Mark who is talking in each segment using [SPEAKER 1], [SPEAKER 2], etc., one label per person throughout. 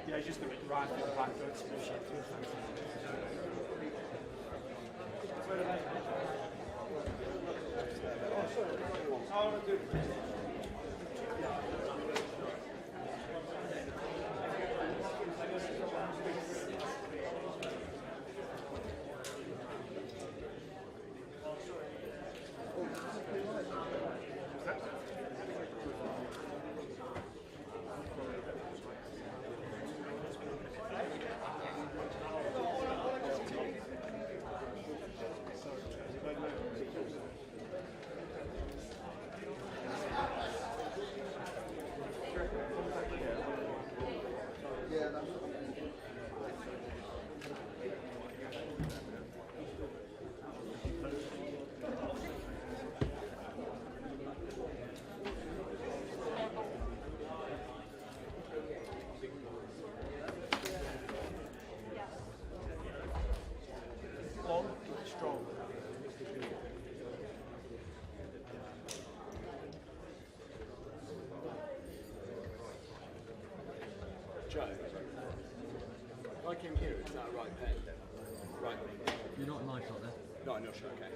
[SPEAKER 1] Yeah, just a bit right on the back foot.
[SPEAKER 2] Joe, I came here, is that a right pen? Right.
[SPEAKER 3] You're not live, not there?
[SPEAKER 2] No, I'm not sure, okay.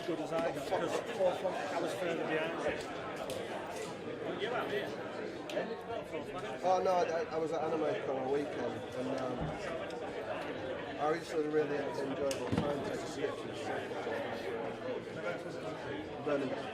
[SPEAKER 1] Good as I got, because I was further behind.
[SPEAKER 4] Oh no, I was at Animecon on a weekend, and I just had a really enjoyable time to skip Birmingham.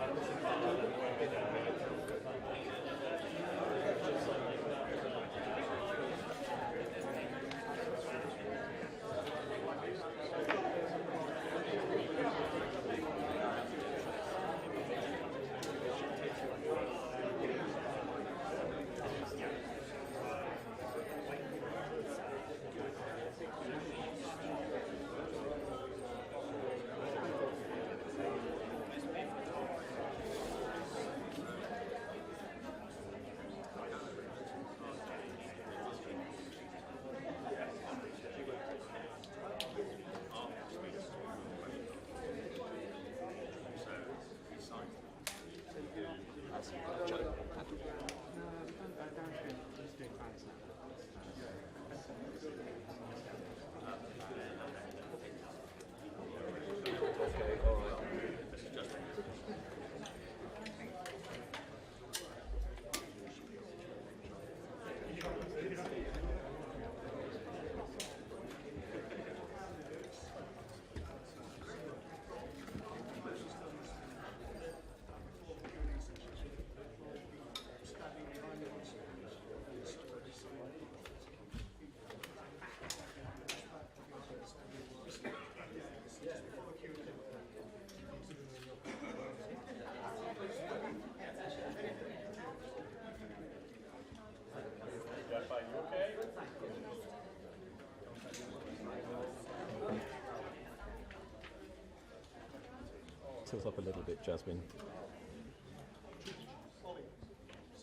[SPEAKER 3] tilt up a little bit, Jasmine.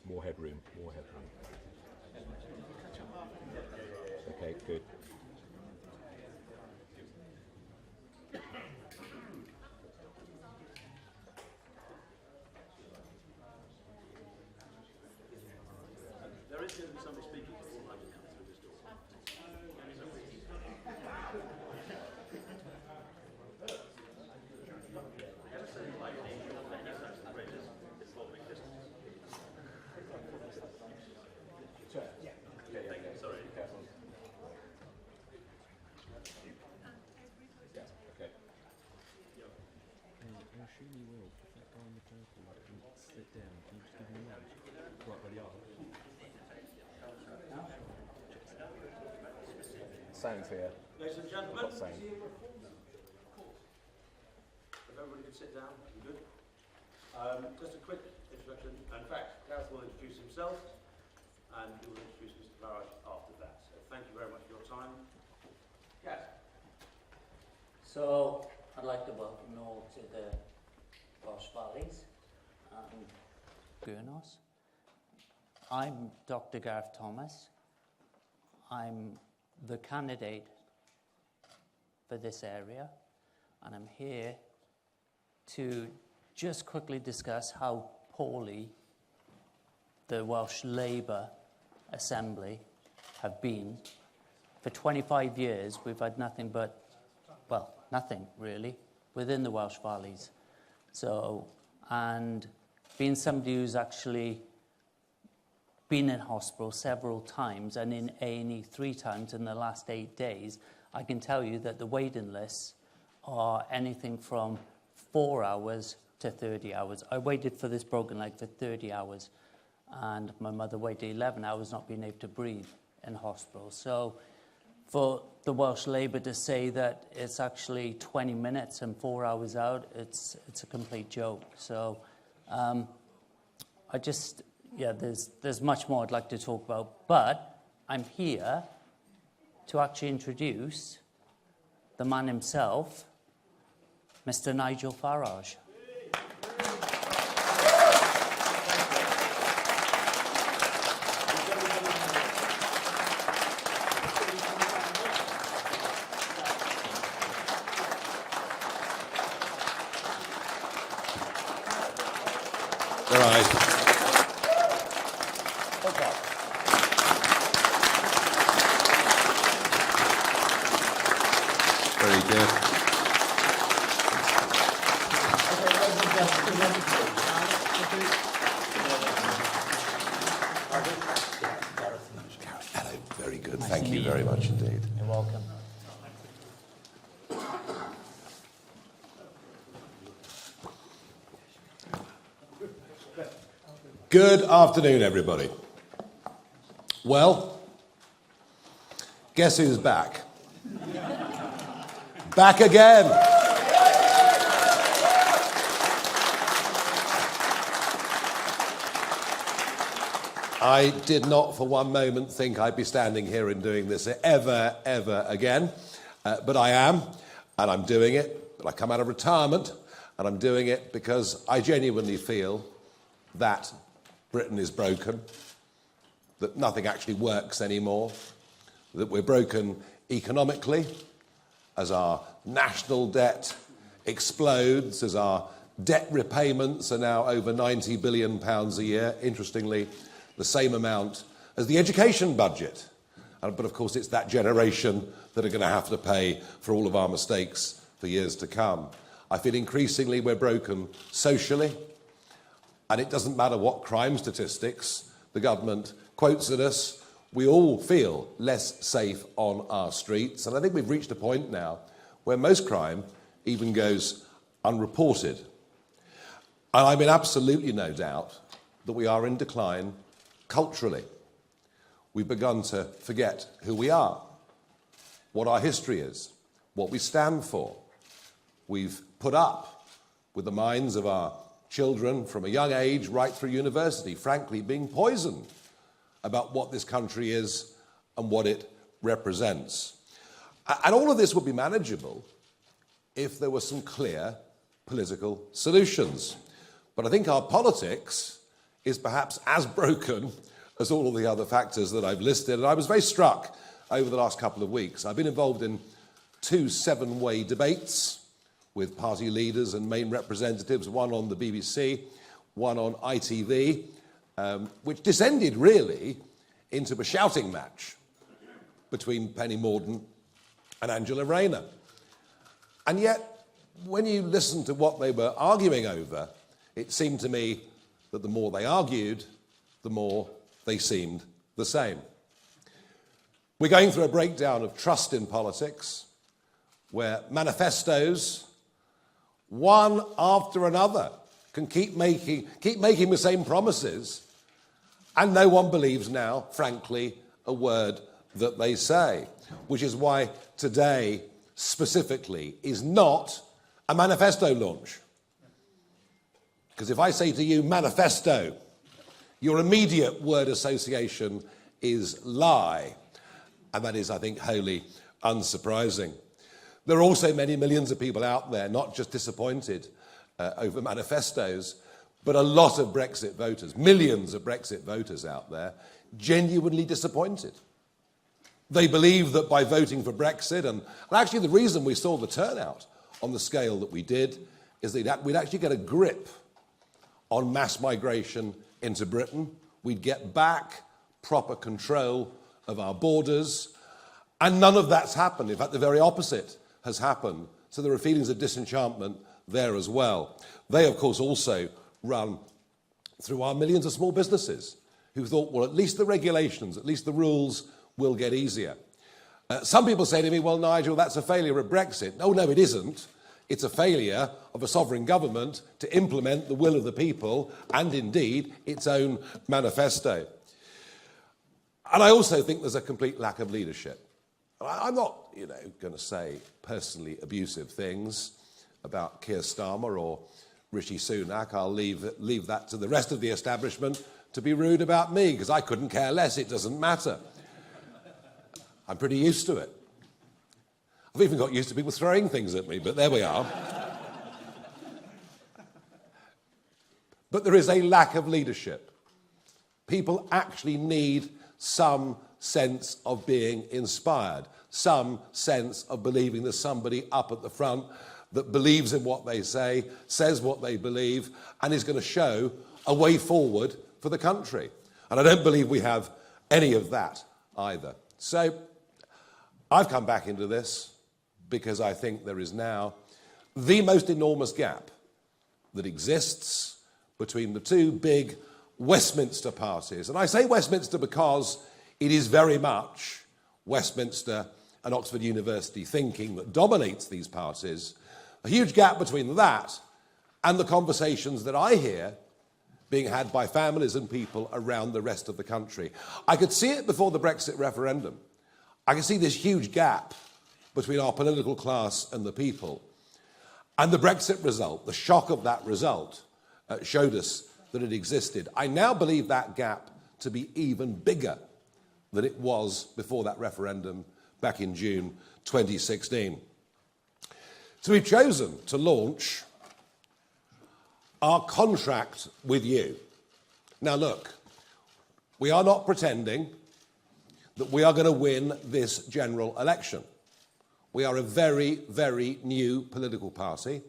[SPEAKER 3] More headroom, more headroom. Okay, good.
[SPEAKER 5] There is going to be somebody speaking before I come through this door.
[SPEAKER 3] Sounds here.
[SPEAKER 5] Ladies and gentlemen,
[SPEAKER 3] Not sound.
[SPEAKER 5] if everybody could sit down, you good? Just a quick introduction. In fact, Gareth will introduce himself and he will introduce Mr. Farage after that. So thank you very much for your time. Gareth.
[SPEAKER 6] So I'd like to welcome you all to the Welsh Valleys and Gurnos. I'm Dr. Gareth Thomas. I'm the candidate for this area, and I'm here to just quickly discuss how poorly the Welsh Labour Assembly have been. For 25 years, we've had nothing but, well, nothing really, within the Welsh Valleys. So, and being somebody who's actually been in hospital several times and in A&E 3 times in the last 8 days, I can tell you that the waiting lists are anything from 4 hours to 30 hours. I waited for this broken leg for 30 hours, and my mother waited 11 hours not being able to breathe in hospital. So for the Welsh Labour to say that it's actually 20 minutes and 4 hours out, it's a complete joke. So yeah, there's much more I'd like to talk about, but I'm here to actually introduce the man himself, Mr. Nigel Farage.
[SPEAKER 7] All right. Very good. Hello, very good. Thank you very much indeed.
[SPEAKER 6] You're welcome.
[SPEAKER 7] Good afternoon, everybody. Well, guess who's back? Back again. I did not for one moment think I'd be standing here and doing this ever again, but I am, and I'm doing it. But I come out of retirement, and I'm doing it because I genuinely feel that Britain is broken, that nothing actually works anymore, that we're broken economically as our national debt explodes, as our debt repayments are now over £90 billion a year, interestingly, the same amount as the education budget. But of course, it's that generation that are going to have to pay for all of our mistakes for years to come. I feel increasingly we're broken socially, and it doesn't matter what crime statistics the government quotes at us, we all feel less safe on our streets. And I think we've reached a point now where most crime even goes unreported. And I'm in absolutely no doubt that we are in decline culturally. We've begun to forget who we are, what our history is, what we stand for. We've put up with the minds of our children from a young age right through university, frankly, being poisoned about what this country is and what it represents. And all of this would be manageable if there were some clear political solutions. But I think our politics is perhaps as broken as all of the other factors that I've listed. And I was very struck over the last couple of weeks. I've been involved in 2 7-way debates with party leaders and main representatives, one on the BBC, one on ITV, which descended really into a shouting match between Penny Mordaunt and Angela Rayner. And yet, when you listen to what they were arguing over, it seemed to me that the more they argued, the more they seemed the same. We're going through a breakdown of trust in politics, where manifestos, one after another, can keep making the same promises, and no one believes now, frankly, a word that they say, which is why today, specifically, is not a manifesto launch. Because if I say to you, manifesto, your immediate word association is lie. And that is, I think, wholly unsurprising. There are also many millions of people out there, not just disappointed over manifestos, but a lot of Brexit voters, millions of Brexit voters out there, genuinely disappointed. They believe that by voting for Brexit, and actually the reason we saw the turnout on the scale that we did is that we'd actually get a grip on mass migration into Britain. We'd get back proper control of our borders, and none of that's happened. In fact, the very opposite has happened. So there are feelings of disenchantment there as well. They, of course, also run through our millions of small businesses who thought, well, at least the regulations, at least the rules will get easier. Some people say to me, well, Nigel, that's a failure of Brexit. No, it isn't. It's a failure of a sovereign government to implement the will of the people and, indeed, its own manifesto. And I also think there's a complete lack of leadership. I'm not, going to say personally abusive things about Keir Starmer or Rishi Sunak. I'll leave that to the rest of the establishment to be rude about me, because I couldn't care less. It doesn't matter. I'm pretty used to it. I've even got used to people throwing things at me, but there we are. But there is a lack of leadership. People actually need some sense of being inspired, some sense of believing there's somebody up at the front that believes in what they say, says what they believe, and is going to show a way forward for the country. And I don't believe we have any of that either. So I've come back into this because I think there is now the most enormous gap that exists between the two big Westminster parties. And I say Westminster because it is very much Westminster and Oxford University thinking that dominates these parties. A huge gap between that and the conversations that I hear being had by families and people around the rest of the country. I could see it before the Brexit referendum. I could see this huge gap between our political class and the people. And the Brexit result, the shock of that result, showed us that it existed. I now believe that gap to be even bigger than it was before that referendum back in June 2016. So we've chosen to launch our contract with you. Now look, we are not pretending that we are going to win this general election. We are a very, very new political party,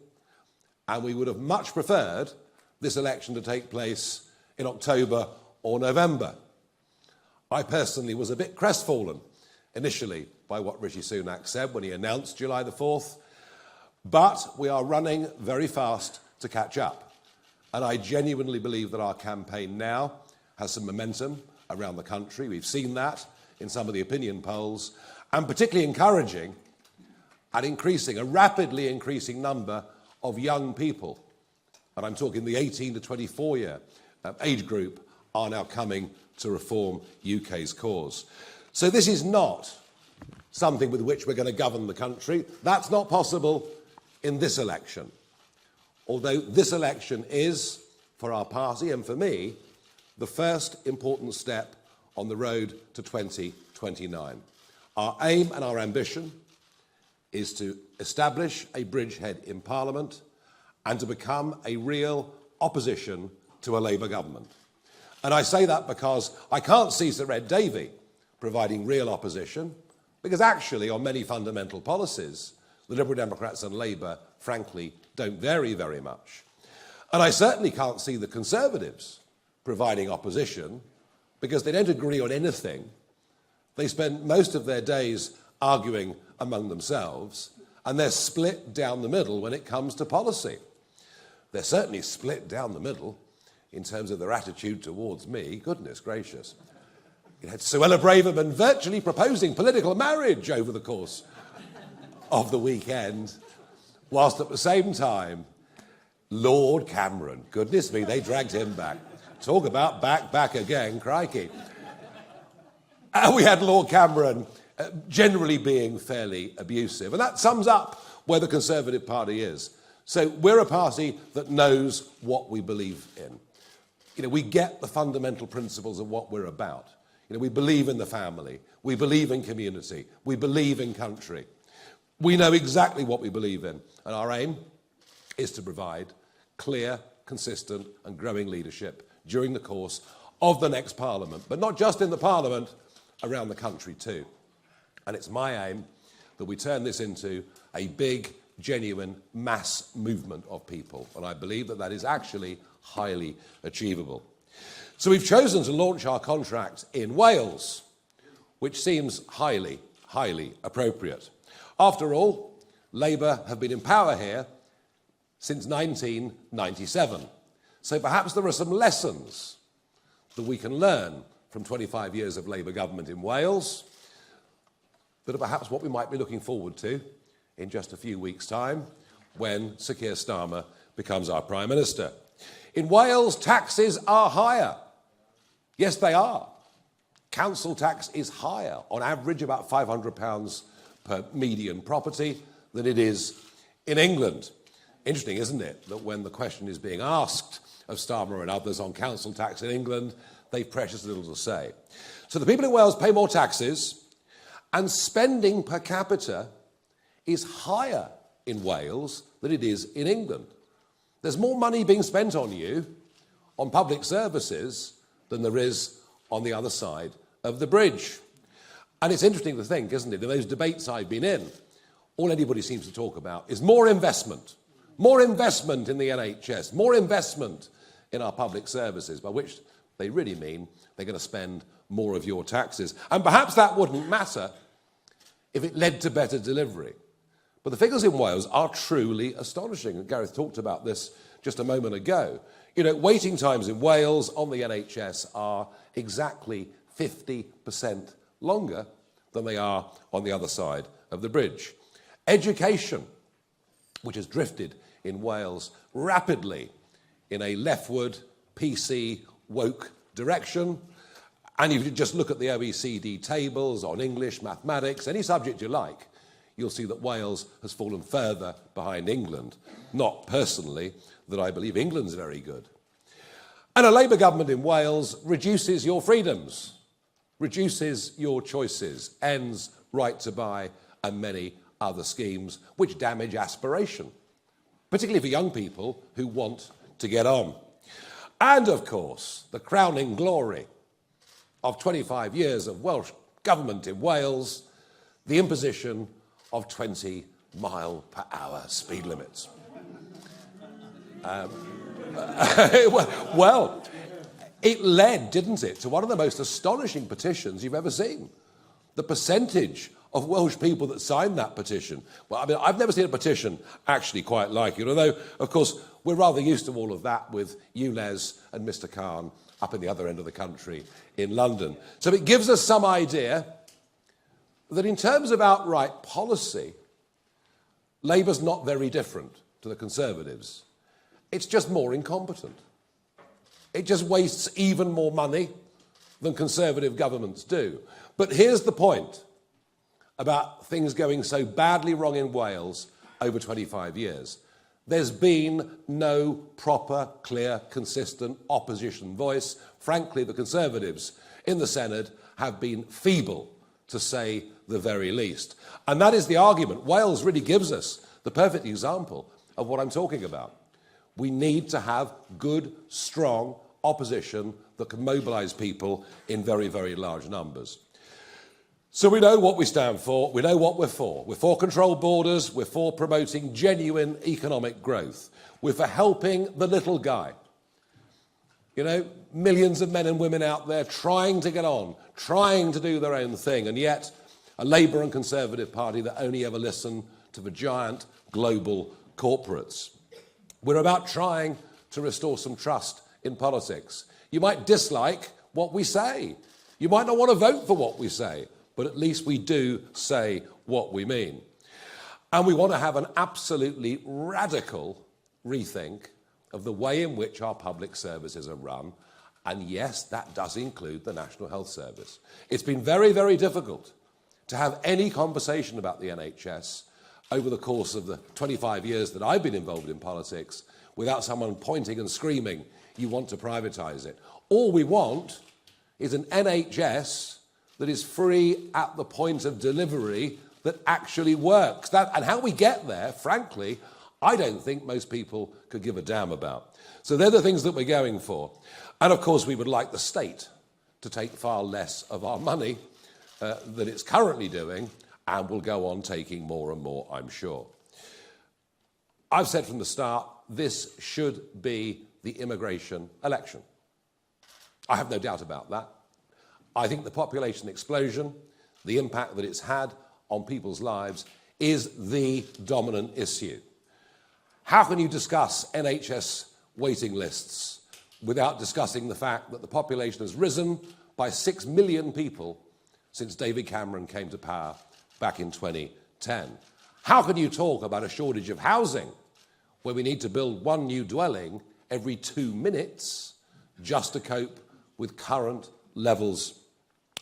[SPEAKER 7] and we would have much preferred this election to take place in October or November. I personally was a bit crestfallen initially by what Rishi Sunak said when he announced July the 4th, but we are running very fast to catch up. And I genuinely believe that our campaign now has some momentum around the country. We've seen that in some of the opinion polls, and particularly encouraging and a rapidly increasing number of young people, and I'm talking the 18 to 24 year age group, are now coming to reform UK's cause. So this is not something with which we're going to govern the country. That's not possible in this election. Although this election is, for our party and for me, the first important step on the road to 2029. Our aim and our ambition is to establish a bridgehead in Parliament and to become a real opposition to a Labour government. And I say that because I can't see Sir Ed Davey providing real opposition, because actually on many fundamental policies, the Liberal Democrats and Labour, frankly, don't vary very much. And I certainly can't see the Conservatives providing opposition, because they don't agree on anything. They spend most of their days arguing among themselves, and they're split down the middle when it comes to policy. They're certainly split down the middle in terms of their attitude towards me. Goodness gracious. You had Suella Braverman virtually proposing political marriage over the course of the weekend, whilst at the same time, Lord Cameron, goodness me, they dragged him back. Talk about back again, crikey. And we had Lord Cameron generally being fairly abusive. And that sums up where the Conservative Party is. So we're a party that knows what we believe in. You know, we get the fundamental principles of what we're about. You know, we believe in the family. We believe in community. We believe in country. We know exactly what we believe in. And our aim is to provide clear, consistent and growing leadership during the course of the next Parliament. But not just in the Parliament, around the country too. And it's my aim that we turn this into a big, genuine mass movement of people. And I believe that that is actually highly achievable. So we've chosen to launch our contract in Wales, which seems highly, highly appropriate. After all, Labour have been in power here since 1997. So perhaps there are some lessons that we can learn from 25 years of Labour government in Wales that are perhaps what we might be looking forward to in just a few weeks' time when Sir Keir Starmer becomes our Prime Minister. In Wales, taxes are higher. Yes, they are. Council tax is higher, on average about £500 per median property, than it is in England. Interesting, isn't it, that when the question is being asked of Starmer and others on council tax in England, they've precious little to say. So the people in Wales pay more taxes, and spending per capita is higher in Wales than it is in England. There's more money being spent on you, on public services, than there is on the other side of the bridge. And it's interesting to think, isn't it, in those debates I've been in, all anybody seems to talk about is more investment in the NHS, more investment in our public services, by which they really mean they're going to spend more of your taxes. And perhaps that wouldn't matter if it led to better delivery. But the figures in Wales are truly astonishing. Gareth talked about this just a moment ago. You know, waiting times in Wales on the NHS are exactly 50% longer than they are on the other side of the bridge. Education, which has drifted in Wales rapidly in a leftward, PC, woke direction. And if you just look at the OECD tables on English, mathematics, any subject you like, you'll see that Wales has fallen further behind England. Not personally that I believe England's very good. And a Labour government in Wales reduces your freedoms, reduces your choices, ends right to buy and many other schemes which damage aspiration, particularly for young people who want to get on. And of course, the crowning glory of 25 years of Welsh government in Wales, the imposition of 20-mile-per-hour speed limits. Well, it led, didn't it, to one of the most astonishing petitions you've ever seen. The percentage of Welsh people that signed that petition. Well, I mean, I've never seen a petition actually quite like it, although, of course, we're rather used to all of that with ULEZ and Mr Khan up in the other end of the country in London. So it gives us some idea that in terms of outright policy, Labour's not very different to the Conservatives. It's just more incompetent. It just wastes even more money than Conservative governments do. But here's the point about things going so badly wrong in Wales over 25 years. There's been no proper, clear, consistent opposition voice. Frankly, the Conservatives in the Senate have been feeble, to say the very least. And that is the argument. Wales really gives us the perfect example of what I'm talking about. We need to have good, strong opposition that can mobilise people in very, very large numbers. So we know what we stand for, we know what we're for. We're for controlled borders, we're for promoting genuine economic growth. We're for helping the little guy. You know, millions of men and women out there trying to get on, trying to do their own thing, and yet a Labour and Conservative Party that only ever listen to the giant global corporates. We're about trying to restore some trust in politics. You might dislike what we say. You might not want to vote for what we say, but at least we do say what we mean. And we want to have an absolutely radical rethink of the way in which our public services are run. And yes, that does include the National Health Service. It's been very, very difficult to have any conversation about the NHS over the course of the 25 years that I've been involved in politics without someone pointing and screaming, you want to privatise it. All we want is an NHS that is free at the point of delivery that actually works. And how we get there, frankly, I don't think most people could give a damn about. So they're the things that we're going for. And of course, we would like the state to take far less of our money than it's currently doing, and will go on taking more and more, I'm sure. I've said from the start, this should be the immigration election. I have no doubt about that. I think the population explosion, the impact that it's had on people's lives, is the dominant issue. How can you discuss NHS waiting lists without discussing the fact that the population has risen by 6 million people since David Cameron came to power back in 2010? How can you talk about a shortage of housing where we need to build one new dwelling every 2 minutes just to cope with current levels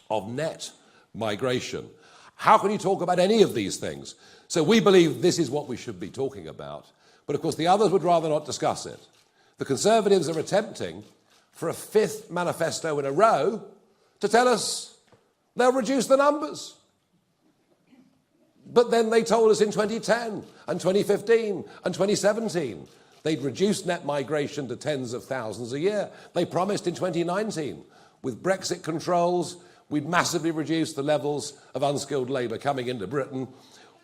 [SPEAKER 7] of net migration? How can you talk about any of these things? So we believe this is what we should be talking about. But of course the others would rather not discuss it. The Conservatives are attempting for a 5th manifesto in a row to tell us they'll reduce the numbers. But then they told us in 2010 and 2015 and 2017 they'd reduce net migration to tens of thousands a year. They promised in 2019, with Brexit controls, we'd massively reduce the levels of unskilled labour coming into Britain.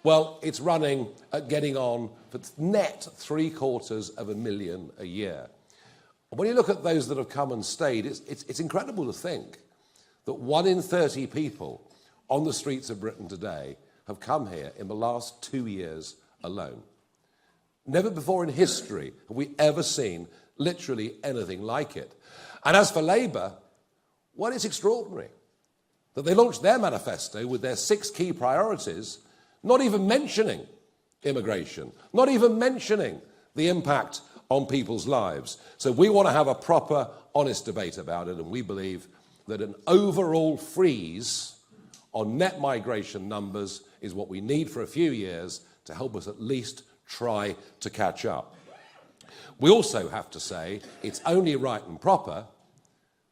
[SPEAKER 7] Well, it's running at getting on for net 750,000 a year. And when you look at those that have come and stayed, it's incredible to think that 1 in 30 people on the streets of Britain today have come here in the last 2 years alone. Never before in history have we ever seen literally anything like it. And as for Labour, well, it's extraordinary that they launched their manifesto with their 6 key priorities, not even mentioning immigration, not even mentioning the impact on people's lives. So we want to have a proper, honest debate about it, and we believe that an overall freeze on net migration numbers is what we need for a few years to help us at least try to catch up. We also have to say it's only right and proper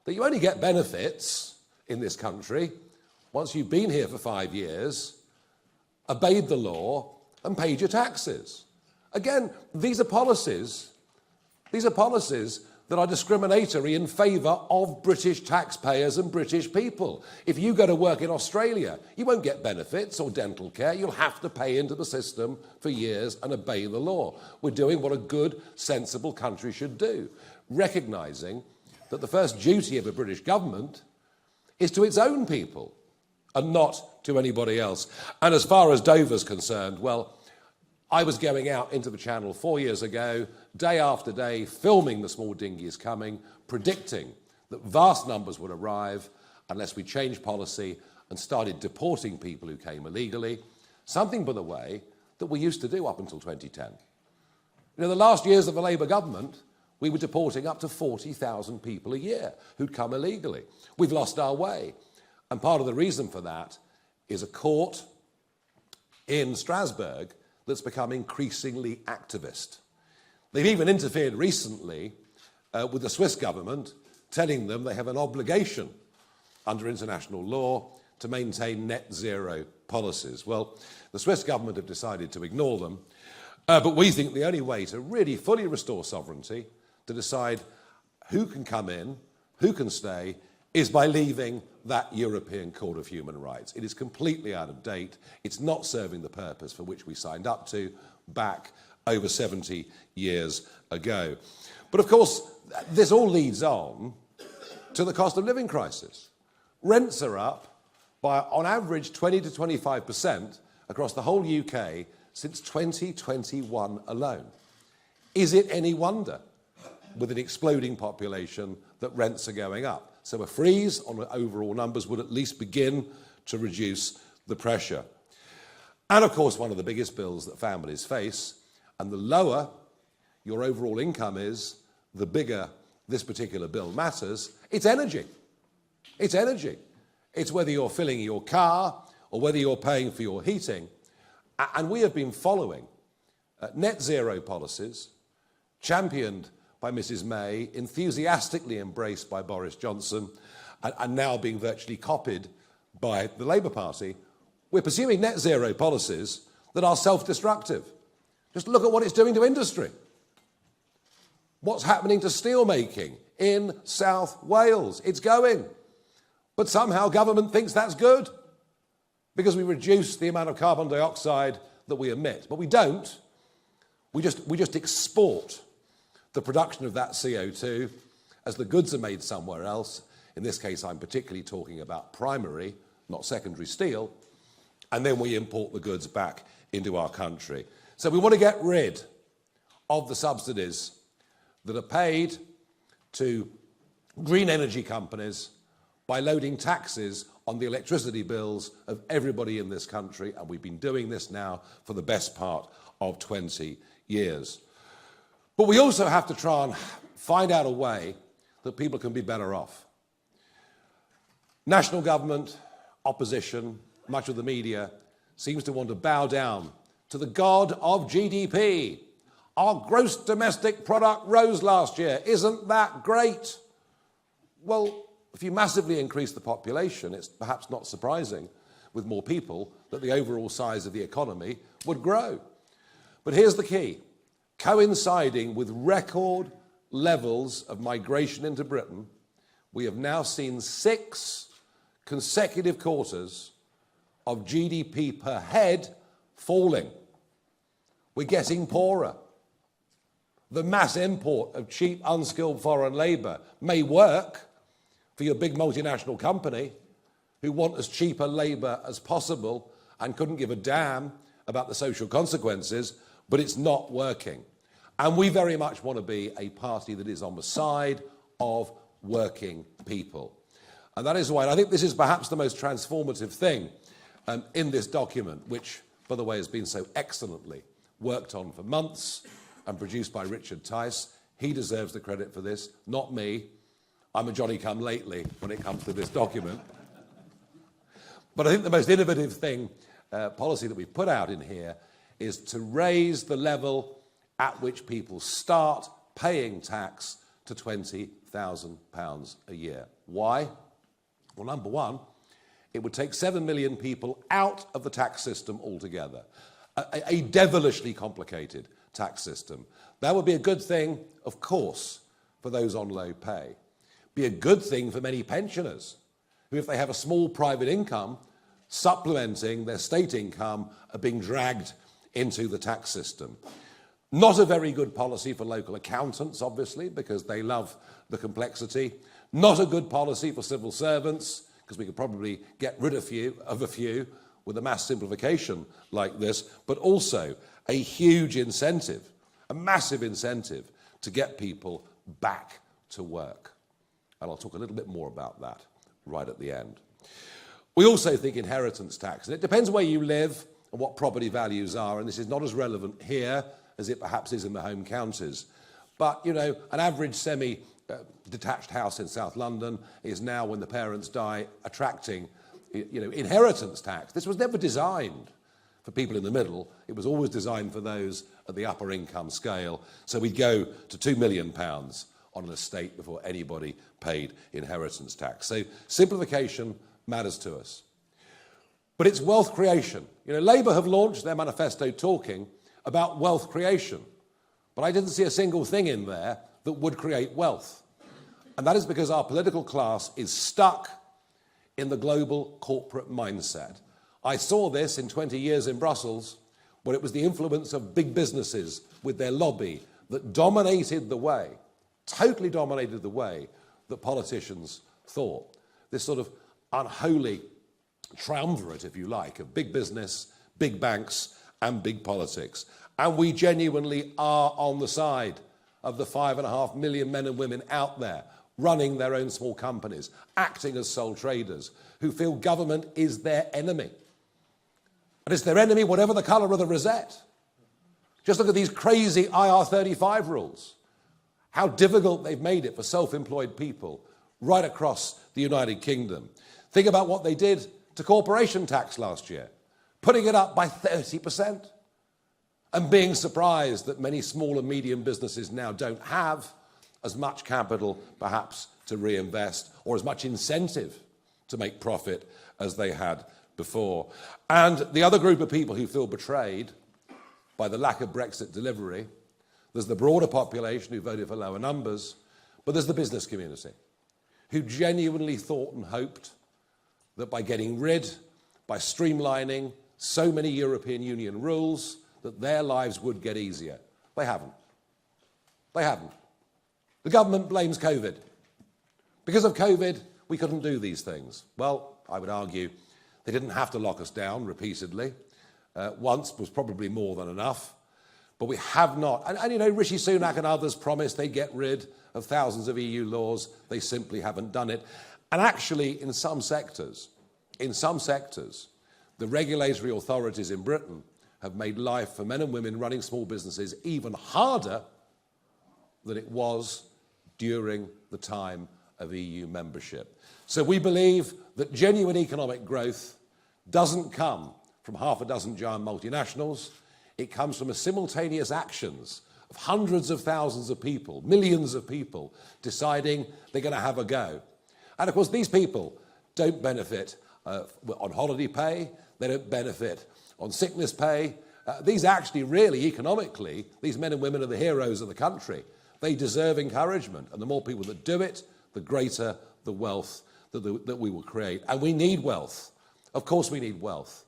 [SPEAKER 7] that you only get benefits in this country once you've been here for 5 years, obeyed the law and paid your taxes. Again, these are policies that are discriminatory in favour of British taxpayers and British people. If you go to work in Australia, you won't get benefits or dental care. You'll have to pay into the system for years and obey the law. We're doing what a good, sensible country should do, recognising that the first duty of a British government is to its own people and not to anybody else. And as far as Dover's concerned, well, I was going out into the Channel 4 years ago, day after day, filming the small dinghies coming, predicting that vast numbers would arrive unless we changed policy and started deporting people who came illegally, something, by the way, that we used to do up until 2010. You know, the last years of the Labour government, we were deporting up to 40,000 people a year who'd come illegally. We've lost our way. And part of the reason for that is a court in Strasbourg that's become increasingly activist. They've even interfered recently with the Swiss government, telling them they have an obligation under international law to maintain net zero policies. Well, the Swiss government have decided to ignore them, But we think the only way to really fully restore sovereignty, to decide who can come in, who can stay, is by leaving that European Court of Human Rights. It is completely out of date. It's not serving the purpose for which we signed up to back over 70 years ago. But of course, this all leads on to the cost of living crisis. Rents are up by, on average, 20 to 25% across the whole UK since 2021 alone. Is it any wonder, with an exploding population, that rents are going up? So a freeze on overall numbers would at least begin to reduce the pressure. And of course, one of the biggest bills that families face, and the lower your overall income is, the bigger this particular bill matters, it's energy. It's energy. It's whether you're filling your car or whether you're paying for your heating. And we have been following net zero policies, championed by Mrs May, enthusiastically embraced by Boris Johnson, and now being virtually copied by the Labour Party. We're pursuing net zero policies that are self-destructive. Just look at what it's doing to industry. What's happening to steelmaking in South Wales? It's going. But somehow government thinks that's good because we reduce the amount of carbon dioxide that we emit. But we don't. We just export the production of that CO2 as the goods are made somewhere else. In this case, I'm particularly talking about primary, not secondary steel. And then we import the goods back into our country. So we want to get rid of the subsidies that are paid to green energy companies by loading taxes on the electricity bills of everybody in this country, and we've been doing this now for the best part of 20 years. But we also have to try and find out a way that people can be better off. National government, opposition, much of the media seems to want to bow down to the god of GDP. Our gross domestic product rose last year. Isn't that great? Well, if you massively increase the population, it's perhaps not surprising, with more people, that the overall size of the economy would grow. But here's the key. Coinciding with record levels of migration into Britain, we have now seen 6 consecutive quarters of GDP per head falling. We're getting poorer. The mass import of cheap, unskilled foreign labour may work for your big multinational company who want as cheap a labour as possible and couldn't give a damn about the social consequences, but it's not working. And we very much want to be a party that is on the side of working people. And that is why I think this is perhaps the most transformative thing in this document, which, by the way, has been so excellently worked on for months and produced by Richard Tice. He deserves the credit for this, not me. I'm a Johnny-come-lately when it comes to this document. But I think the most innovative thing, policy that we've put out in here, is to raise the level at which people start paying tax to £20,000 a year. Why? Well, number one, it would take 7 million people out of the tax system altogether. A devilishly complicated tax system. That would be a good thing, of course, for those on low pay. Be a good thing for many pensioners who, if they have a small private income, supplementing their state income, are being dragged into the tax system. Not a very good policy for local accountants, obviously, because they love the complexity. Not a good policy for civil servants, because we could probably get rid of a few with a mass simplification like this, but also a huge incentive, a massive incentive to get people back to work. And I'll talk a little bit more about that right at the end. We also think inheritance tax, and it depends where you live and what property values are, and this is not as relevant here as it perhaps is in the home counties. But, you know, an average semi-detached house in South London is now, when the parents die, attracting, inheritance tax. This was never designed for people in the middle. It was always designed for those at the upper income scale. So we'd go to £2 million on an estate before anybody paid inheritance tax. So simplification matters to us. But it's wealth creation. Labour have launched their manifesto talking about wealth creation. But I didn't see a single thing in there that would create wealth. And that is because our political class is stuck in the global corporate mindset. I saw this in 20 years in Brussels, where it was the influence of big businesses with their lobby that dominated the way, totally dominated the way that politicians thought. This sort of unholy triumvirate, if you like, of big business, big banks, and big politics. And we genuinely are on the side of the 5.5 million men and women out there running their own small companies, acting as sole traders, who feel government is their enemy. And it's their enemy whatever the colour of the rosette. Just look at these crazy IR35 rules. How difficult they've made it for self-employed people right across the United Kingdom. Think about what they did to corporation tax last year, putting it up by 30%, and being surprised that many small and medium businesses now don't have as much capital, perhaps, to reinvest, or as much incentive to make profit as they had before. And the other group of people who feel betrayed by the lack of Brexit delivery, there's the broader population who voted for lower numbers, but there's the business community who genuinely thought and hoped that by getting rid, by streamlining so many European Union rules, that their lives would get easier. They haven't. They haven't. The government blames COVID. Because of COVID, we couldn't do these things. Well, I would argue they didn't have to lock us down repeatedly. Once was probably more than enough. But we have not. And you know, Rishi Sunak and others promised they'd get rid of thousands of EU laws. They simply haven't done it. And actually, in some sectors, the regulatory authorities in Britain have made life for men and women running small businesses even harder than it was during the time of EU membership. So we believe that genuine economic growth doesn't come from half a dozen giant multinationals. It comes from the simultaneous actions of hundreds of thousands of people, millions of people, deciding they're going to have a go. And of course, these people don't benefit on holiday pay, they don't benefit on sickness pay. These actually really, economically, these men and women are the heroes of the country. They deserve encouragement, and the more people that do it, the greater the wealth that we will create. And we need wealth. Of course we need wealth.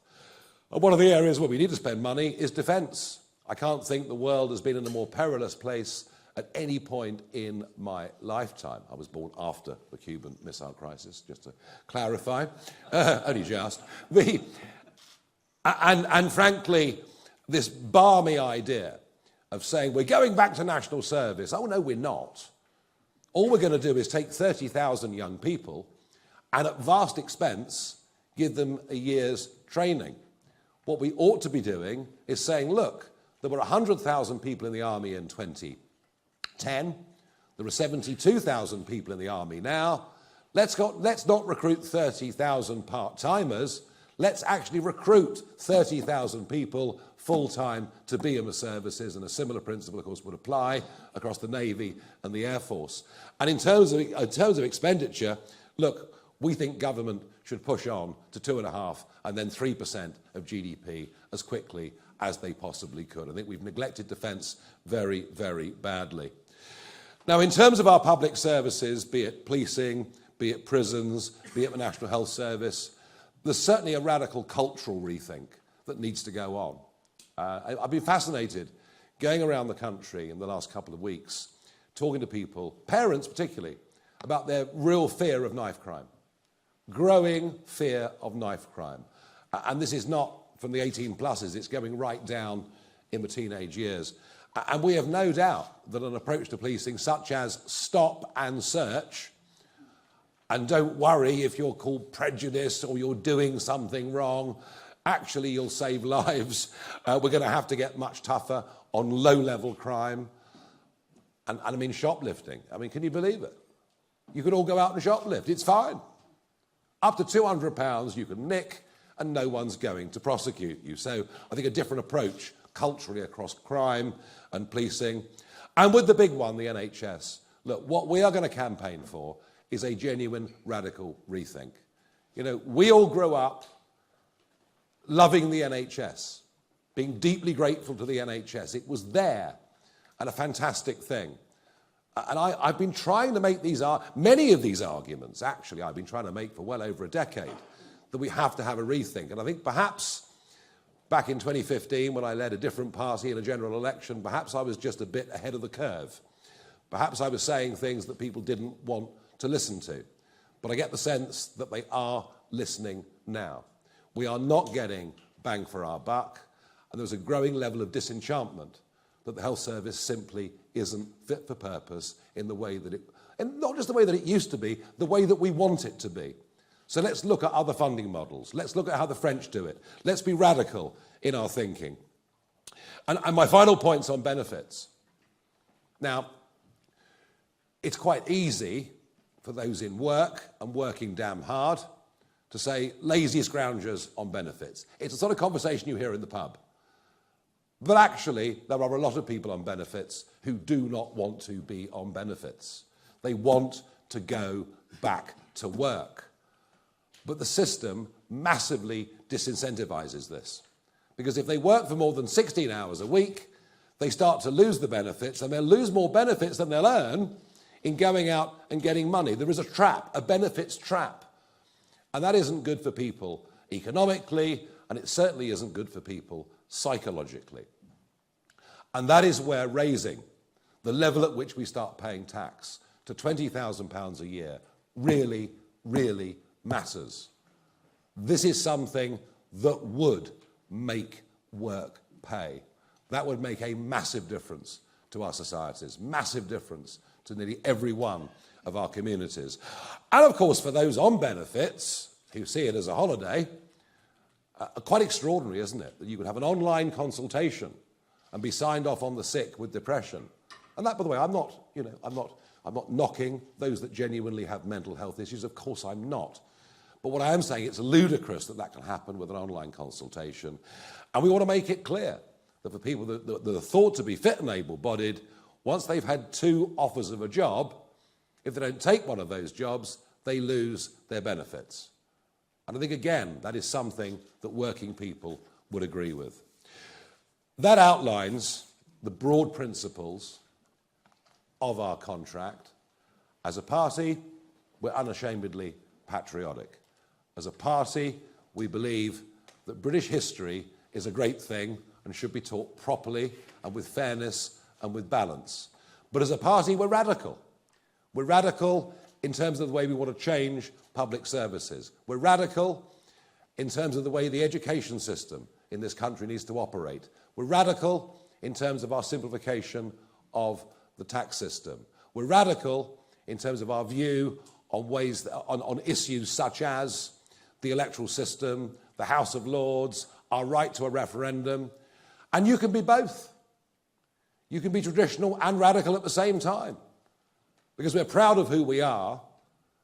[SPEAKER 7] And one of the areas where we need to spend money is defence. I can't think the world has been in a more perilous place at any point in my lifetime. I was born after the Cuban Missile Crisis, just to clarify. Only just. And frankly, this balmy idea of saying we're going back to national service. Oh, no, we're not. All we're going to do is take 30,000 young people and at vast expense give them a year's training. What we ought to be doing is saying, look, there were 100,000 people in the army in 2010. There are 72,000 people in the army now. Let's not recruit 30,000 part-timers. Let's actually recruit 30,000 people full-time to be in the services, and a similar principle, of course, would apply across the Navy and the Air Force. And in terms of expenditure, look, we think government should push on to 2.5% and then 3% of GDP as quickly as they possibly could. I think we've neglected defence very, very badly. Now, in terms of our public services, be it policing, be it prisons, be it the National Health Service, there's certainly a radical cultural rethink that needs to go on. I've been fascinated going around the country in the last couple of weeks, talking to people, parents particularly, about their real fear of knife crime, growing fear of knife crime. And this is not from the 18 pluses, it's going right down in the teenage years. And we have no doubt that an approach to policing such as stop and search, and don't worry if you're called prejudice or you're doing something wrong, actually you'll save lives. We're going to have to get much tougher on low-level crime. And I mean shoplifting. I mean, can you believe it? You could all go out and shoplift. It's fine. Up to £200 you can nick and no one's going to prosecute you. So I think a different approach culturally across crime and policing. And with the big one, the NHS. Look, what we are going to campaign for is a genuine radical rethink. You know, we all grew up loving the NHS. being deeply grateful to the NHS. It was there, and a fantastic thing. And I've been trying to make many of these arguments, actually, I've been trying to make for well over a decade, that we have to have a rethink. And I think perhaps back in 2015, when I led a different party in a general election, perhaps I was just a bit ahead of the curve. Perhaps I was saying things that people didn't want to listen to. But I get the sense that they are listening now. We are not getting bang for our buck, and there's a growing level of disenchantment that the health service simply isn't fit for purpose in the way that and not just the way that it used to be, the way that we want it to be. So let's look at other funding models. Let's look at how the French do it. Let's be radical in our thinking. And my final point's on benefits. Now, it's quite easy for those in work and working damn hard to say lazy scroungers on benefits. It's the sort of conversation you hear in the pub. But actually, there are a lot of people on benefits who do not want to be on benefits. They want to go back to work. But the system massively disincentivises this. Because if they work for more than 16 hours a week, they start to lose the benefits, and they'll lose more benefits than they'll earn in going out and getting money. There is a trap, a benefits trap. And that isn't good for people economically, and it certainly isn't good for people psychologically. And that is where raising the level at which we start paying tax to £20,000 a year really, really matters. This is something that would make work pay. That would make a massive difference to our societies, massive difference to nearly every one of our communities. And of course, for those on benefits who see it as a holiday, quite extraordinary, isn't it, that you could have an online consultation and be signed off on the sick with depression. And that, by the way, I'm not knocking those that genuinely have mental health issues. Of course I'm not. But what I am saying, it's ludicrous that that can happen with an online consultation. And we want to make it clear that for people that are thought to be fit and able-bodied, once they've had 2 offers of a job, if they don't take one of those jobs, they lose their benefits. And I think, again, that is something that working people would agree with. That outlines the broad principles of our contract. As a party, we're unashamedly patriotic. As a party, we believe that British history is a great thing and should be taught properly and with fairness and with balance. But as a party, we're radical. We're radical in terms of the way we want to change public services. We're radical in terms of the way the education system in this country needs to operate. We're radical in terms of our simplification of the tax system. We're radical in terms of our view on on issues such as the electoral system, the House of Lords, our right to a referendum. And you can be both. You can be traditional and radical at the same time. Because we're proud of who we are,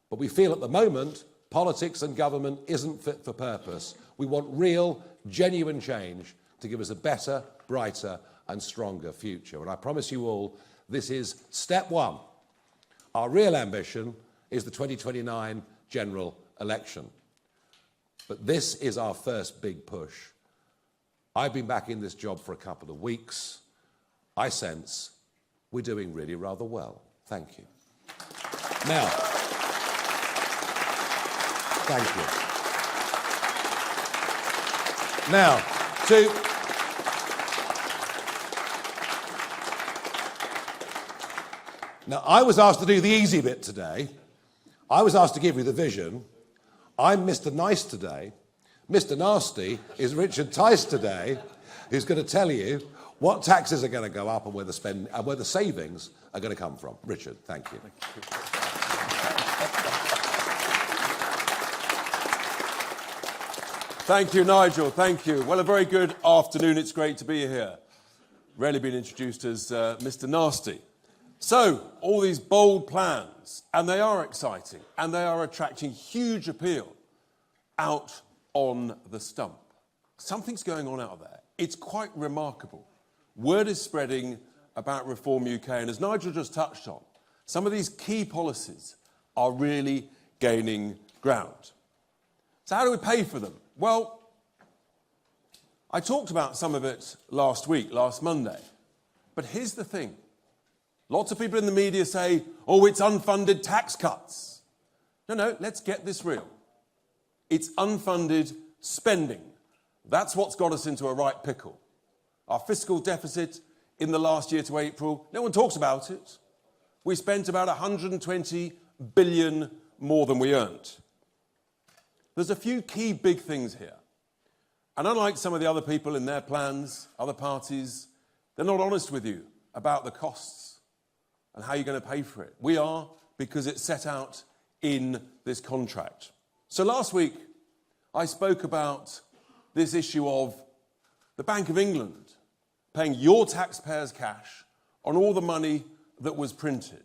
[SPEAKER 7] but we feel at the moment politics and government isn't fit for purpose. We want real, genuine change to give us a better, brighter and stronger future. And I promise you all, this is step one. Our real ambition is the 2029 general election. But this is our first big push. I've been back in this job for a couple of weeks. I sense we're doing really rather well. Thank you. Now, thank you. Now, I was asked to do the easy bit today. I was asked to give you the vision. I'm Mr. Nice today. Mr. Nasty is Richard Tice today, who's going to tell you what taxes are going to go up and where the savings are going to come from. Richard, thank you.
[SPEAKER 8] Thank you, Nigel. Thank you. Well, a very good afternoon. It's great to be here. Rarely been introduced as Mr. Nasty. So, all these bold plans, and they are exciting, and they are attracting huge appeal out on the stump. Something's going on out there. It's quite remarkable. Word is spreading about Reform UK, and as Nigel just touched on, some of these key policies are really gaining ground. So how do we pay for them? Well, I talked about some of it last week, last Monday. But here's the thing. Lots of people in the media say, oh, it's unfunded tax cuts. No, let's get this real. It's unfunded spending. That's what's got us into a right pickle. Our fiscal deficit in the last year to April, no one talks about it. We spent about 120 billion more than we earned. There's a few key big things here. And unlike some of the other people in their plans, other parties, they're not honest with you about the costs and how you're going to pay for it. We are, because it's set out in this contract. So last week, I spoke about this issue of the Bank of England paying your taxpayers' cash on all the money that was printed.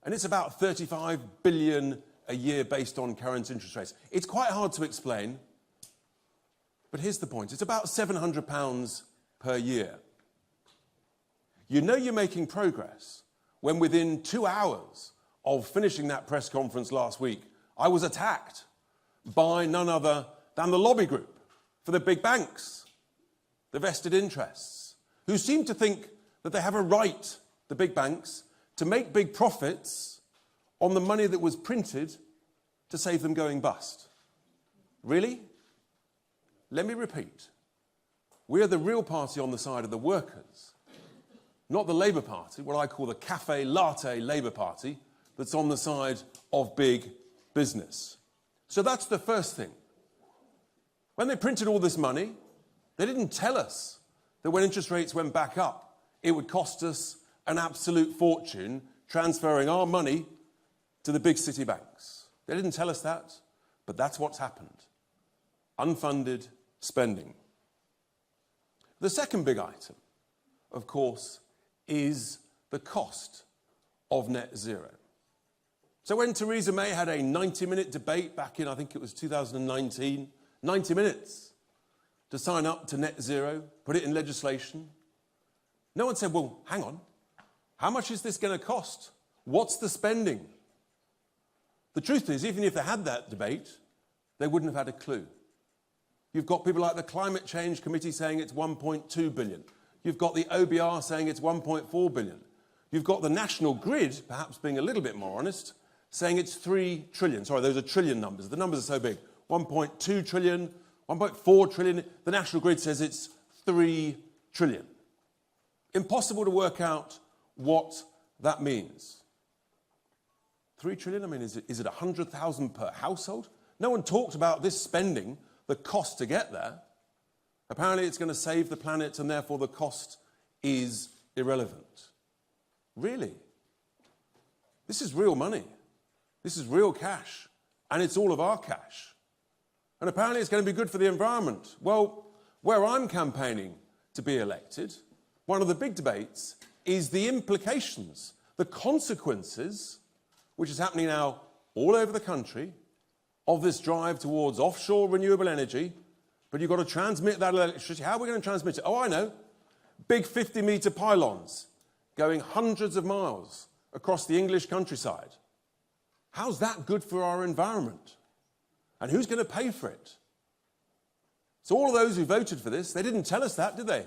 [SPEAKER 8] And it's about 35 billion a year based on current interest rates. It's quite hard to explain, but here's the point. It's about £700 per year. You know you're making progress when within 2 hours of finishing that press conference last week, I was attacked by none other than the lobby group for the big banks, the vested interests, who seem to think that they have a right, the big banks, to make big profits on the money that was printed to save them going bust. Really? Let me repeat. We are the real party on the side of the workers, not the Labour Party, what I call the cafe latte Labour Party, that's on the side of big business. So that's the first thing. When they printed all this money, they didn't tell us that when interest rates went back up, it would cost us an absolute fortune transferring our money to the big city banks. They didn't tell us that, but that's what's happened. Unfunded spending. The second big item, of course, is the cost of net zero. So when Theresa May had a 90-minute debate back in, I think it was 2019, 90 minutes to sign up to net zero, put it in legislation, no one said, well, hang on, how much is this going to cost? What's the spending? The truth is, even if they had that debate, they wouldn't have had a clue. You've got people like the Climate Change Committee saying it's 1.2 billion. You've got the OBR saying it's 1.4 billion. You've got the National Grid, perhaps being a little bit more honest, saying it's 3 trillion. Sorry, those are trillion numbers. The numbers are so big. 1.2 trillion, 1.4 trillion. The National Grid says it's 3 trillion. Impossible to work out what that means. 3 trillion? I mean, is it 100,000 per household? No one talked about this spending, the cost to get there. Apparently it's going to save the planet and therefore the cost is irrelevant. Really? This is real money. This is real cash. And it's all of our cash. And apparently it's going to be good for the environment. Well, where I'm campaigning to be elected, one of the big debates is the implications, the consequences, which is happening now all over the country, of this drive towards offshore renewable energy, but you've got to transmit that electricity. How are we going to transmit it? Oh, I know. Big 50-metre pylons going hundreds of miles across the English countryside. How's that good for our environment? And who's going to pay for it? So all of those who voted for this, they didn't tell us that, did they?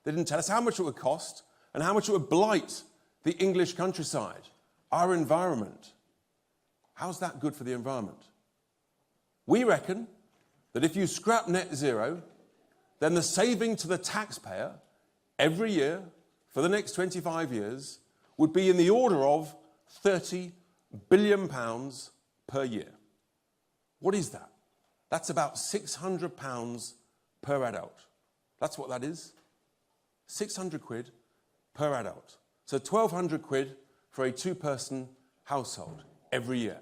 [SPEAKER 8] They didn't tell us how much it would cost and how much it would blight the English countryside, our environment. How's that good for the environment? We reckon that if you scrap net zero, then the saving to the taxpayer every year for the next 25 years would be in the order of £30 billion per year. What is that? That's about £600 per adult. That's what that is. 600 quid per adult. So 1,200 quid for a two-person household every year,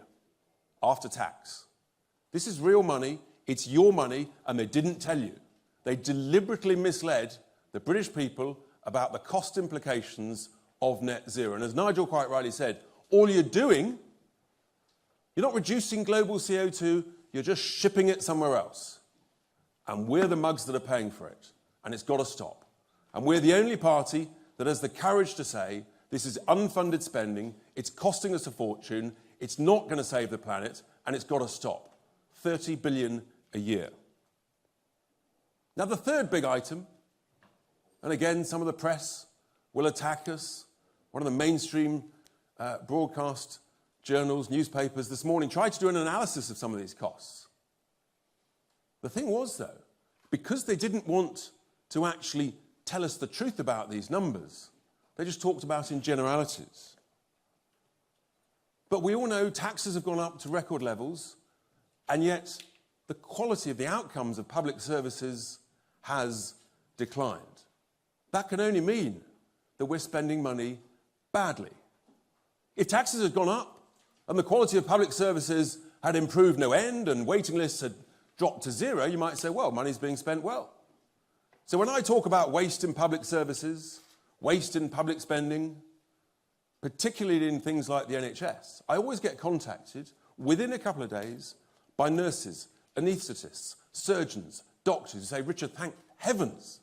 [SPEAKER 8] after tax. This is real money, it's your money, and they didn't tell you. They deliberately misled the British people about the cost implications of net zero. And as Nigel quite rightly said, all you're doing, you're not reducing global CO2, you're just shipping it somewhere else. And we're the mugs that are paying for it. And it's got to stop. And we're the only party that has the courage to say, this is unfunded spending, it's costing us a fortune, it's not going to save the planet, and it's got to stop. 30 billion a year. Now, the third big item, and again, some of the press will attack us. One of the mainstream broadcast journals, newspapers this morning tried to do an analysis of some of these costs. The thing was, though, because they didn't want to actually tell us the truth about these numbers, they just talked about in generalities. But we all know taxes have gone up to record levels, and yet the quality of the outcomes of public services has declined. That can only mean that we're spending money badly. If taxes had gone up and the quality of public services had improved no end and waiting lists had dropped to zero, you might say, well, money's being spent well. So when I talk about waste in public services, waste in public spending, particularly in things like the NHS, I always get contacted within a couple of days by nurses, anaesthetists, surgeons, doctors who say, Richard, thank heavens,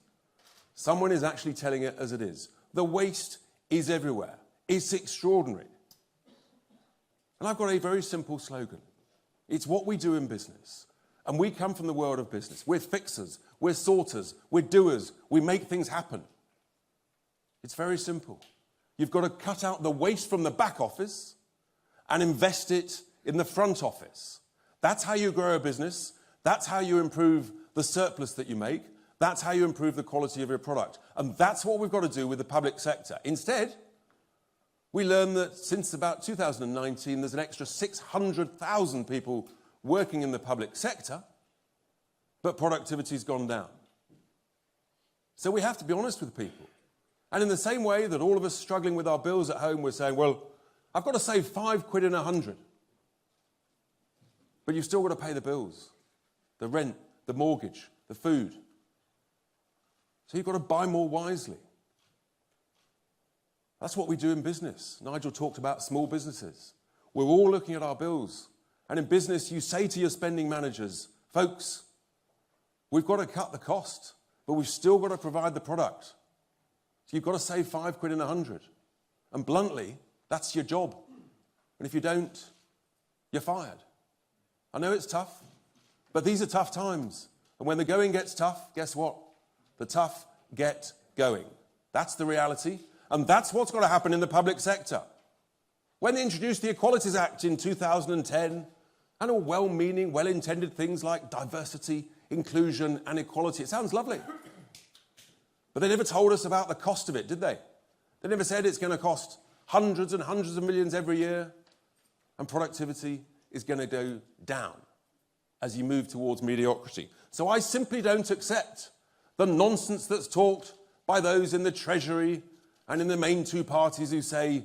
[SPEAKER 8] someone is actually telling it as it is. The waste is everywhere. It's extraordinary. And I've got a very simple slogan. It's what we do in business. And we come from the world of business. We're fixers, we're sorters, we're doers, we make things happen. It's very simple. You've got to cut out the waste from the back office and invest it in the front office. That's how you grow a business. That's how you improve the surplus that you make. That's how you improve the quality of your product. And that's what we've got to do with the public sector. Instead, we learn that since about 2019, there's an extra 600,000 people working in the public sector, but productivity's gone down. So we have to be honest with people. And in the same way that all of us struggling with our bills at home, we're saying, well, I've got to save £5 in 100. But you've still got to pay the bills, the rent, the mortgage, the food. So you've got to buy more wisely. That's what we do in business. Nigel talked about small businesses. We're all looking at our bills. And in business, you say to your spending managers, folks, we've got to cut the cost, but we've still got to provide the product. So you've got to save £5 in 100. And bluntly, that's your job. And if you don't, you're fired. I know it's tough, but these are tough times. And when the going gets tough, guess what? The tough get going. That's the reality. And that's what's got to happen in the public sector. When they introduced the Equalities Act in 2010, and all well-meaning, well-intended things like diversity, inclusion, and equality, it sounds lovely. But they never told us about the cost of it, did they? They never said it's going to cost hundreds and hundreds of millions every year, and productivity is going to go down as you move towards mediocrity. So I simply don't accept the nonsense that's talked by those in the Treasury and in the main two parties who say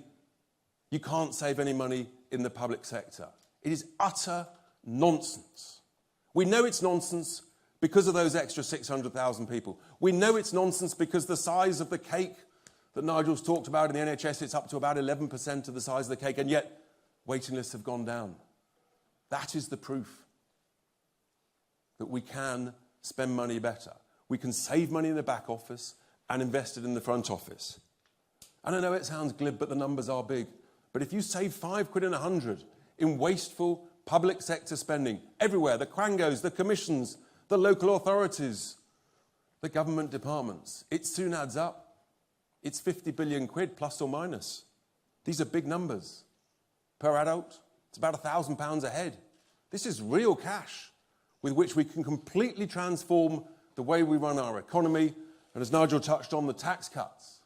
[SPEAKER 8] you can't save any money in the public sector. It is utter nonsense. We know it's nonsense because of those extra 600,000 people. We know it's nonsense because the size of the cake that Nigel's talked about in the NHS, it's up to about 11% of the size of the cake, and yet waiting lists have gone down. That is the proof that we can spend money better. We can save money in the back office and invest it in the front office. And I know it sounds glib, but the numbers are big. But if you save £5 in 100 in wasteful public sector spending everywhere, the quangos, the commissions, the local authorities, the government departments, it soon adds up. It's 50 billion quid plus or minus. These are big numbers. Per adult, it's about £1,000 a head. This is real cash with which we can completely transform the way we run our economy, and as Nigel touched on, the tax cuts,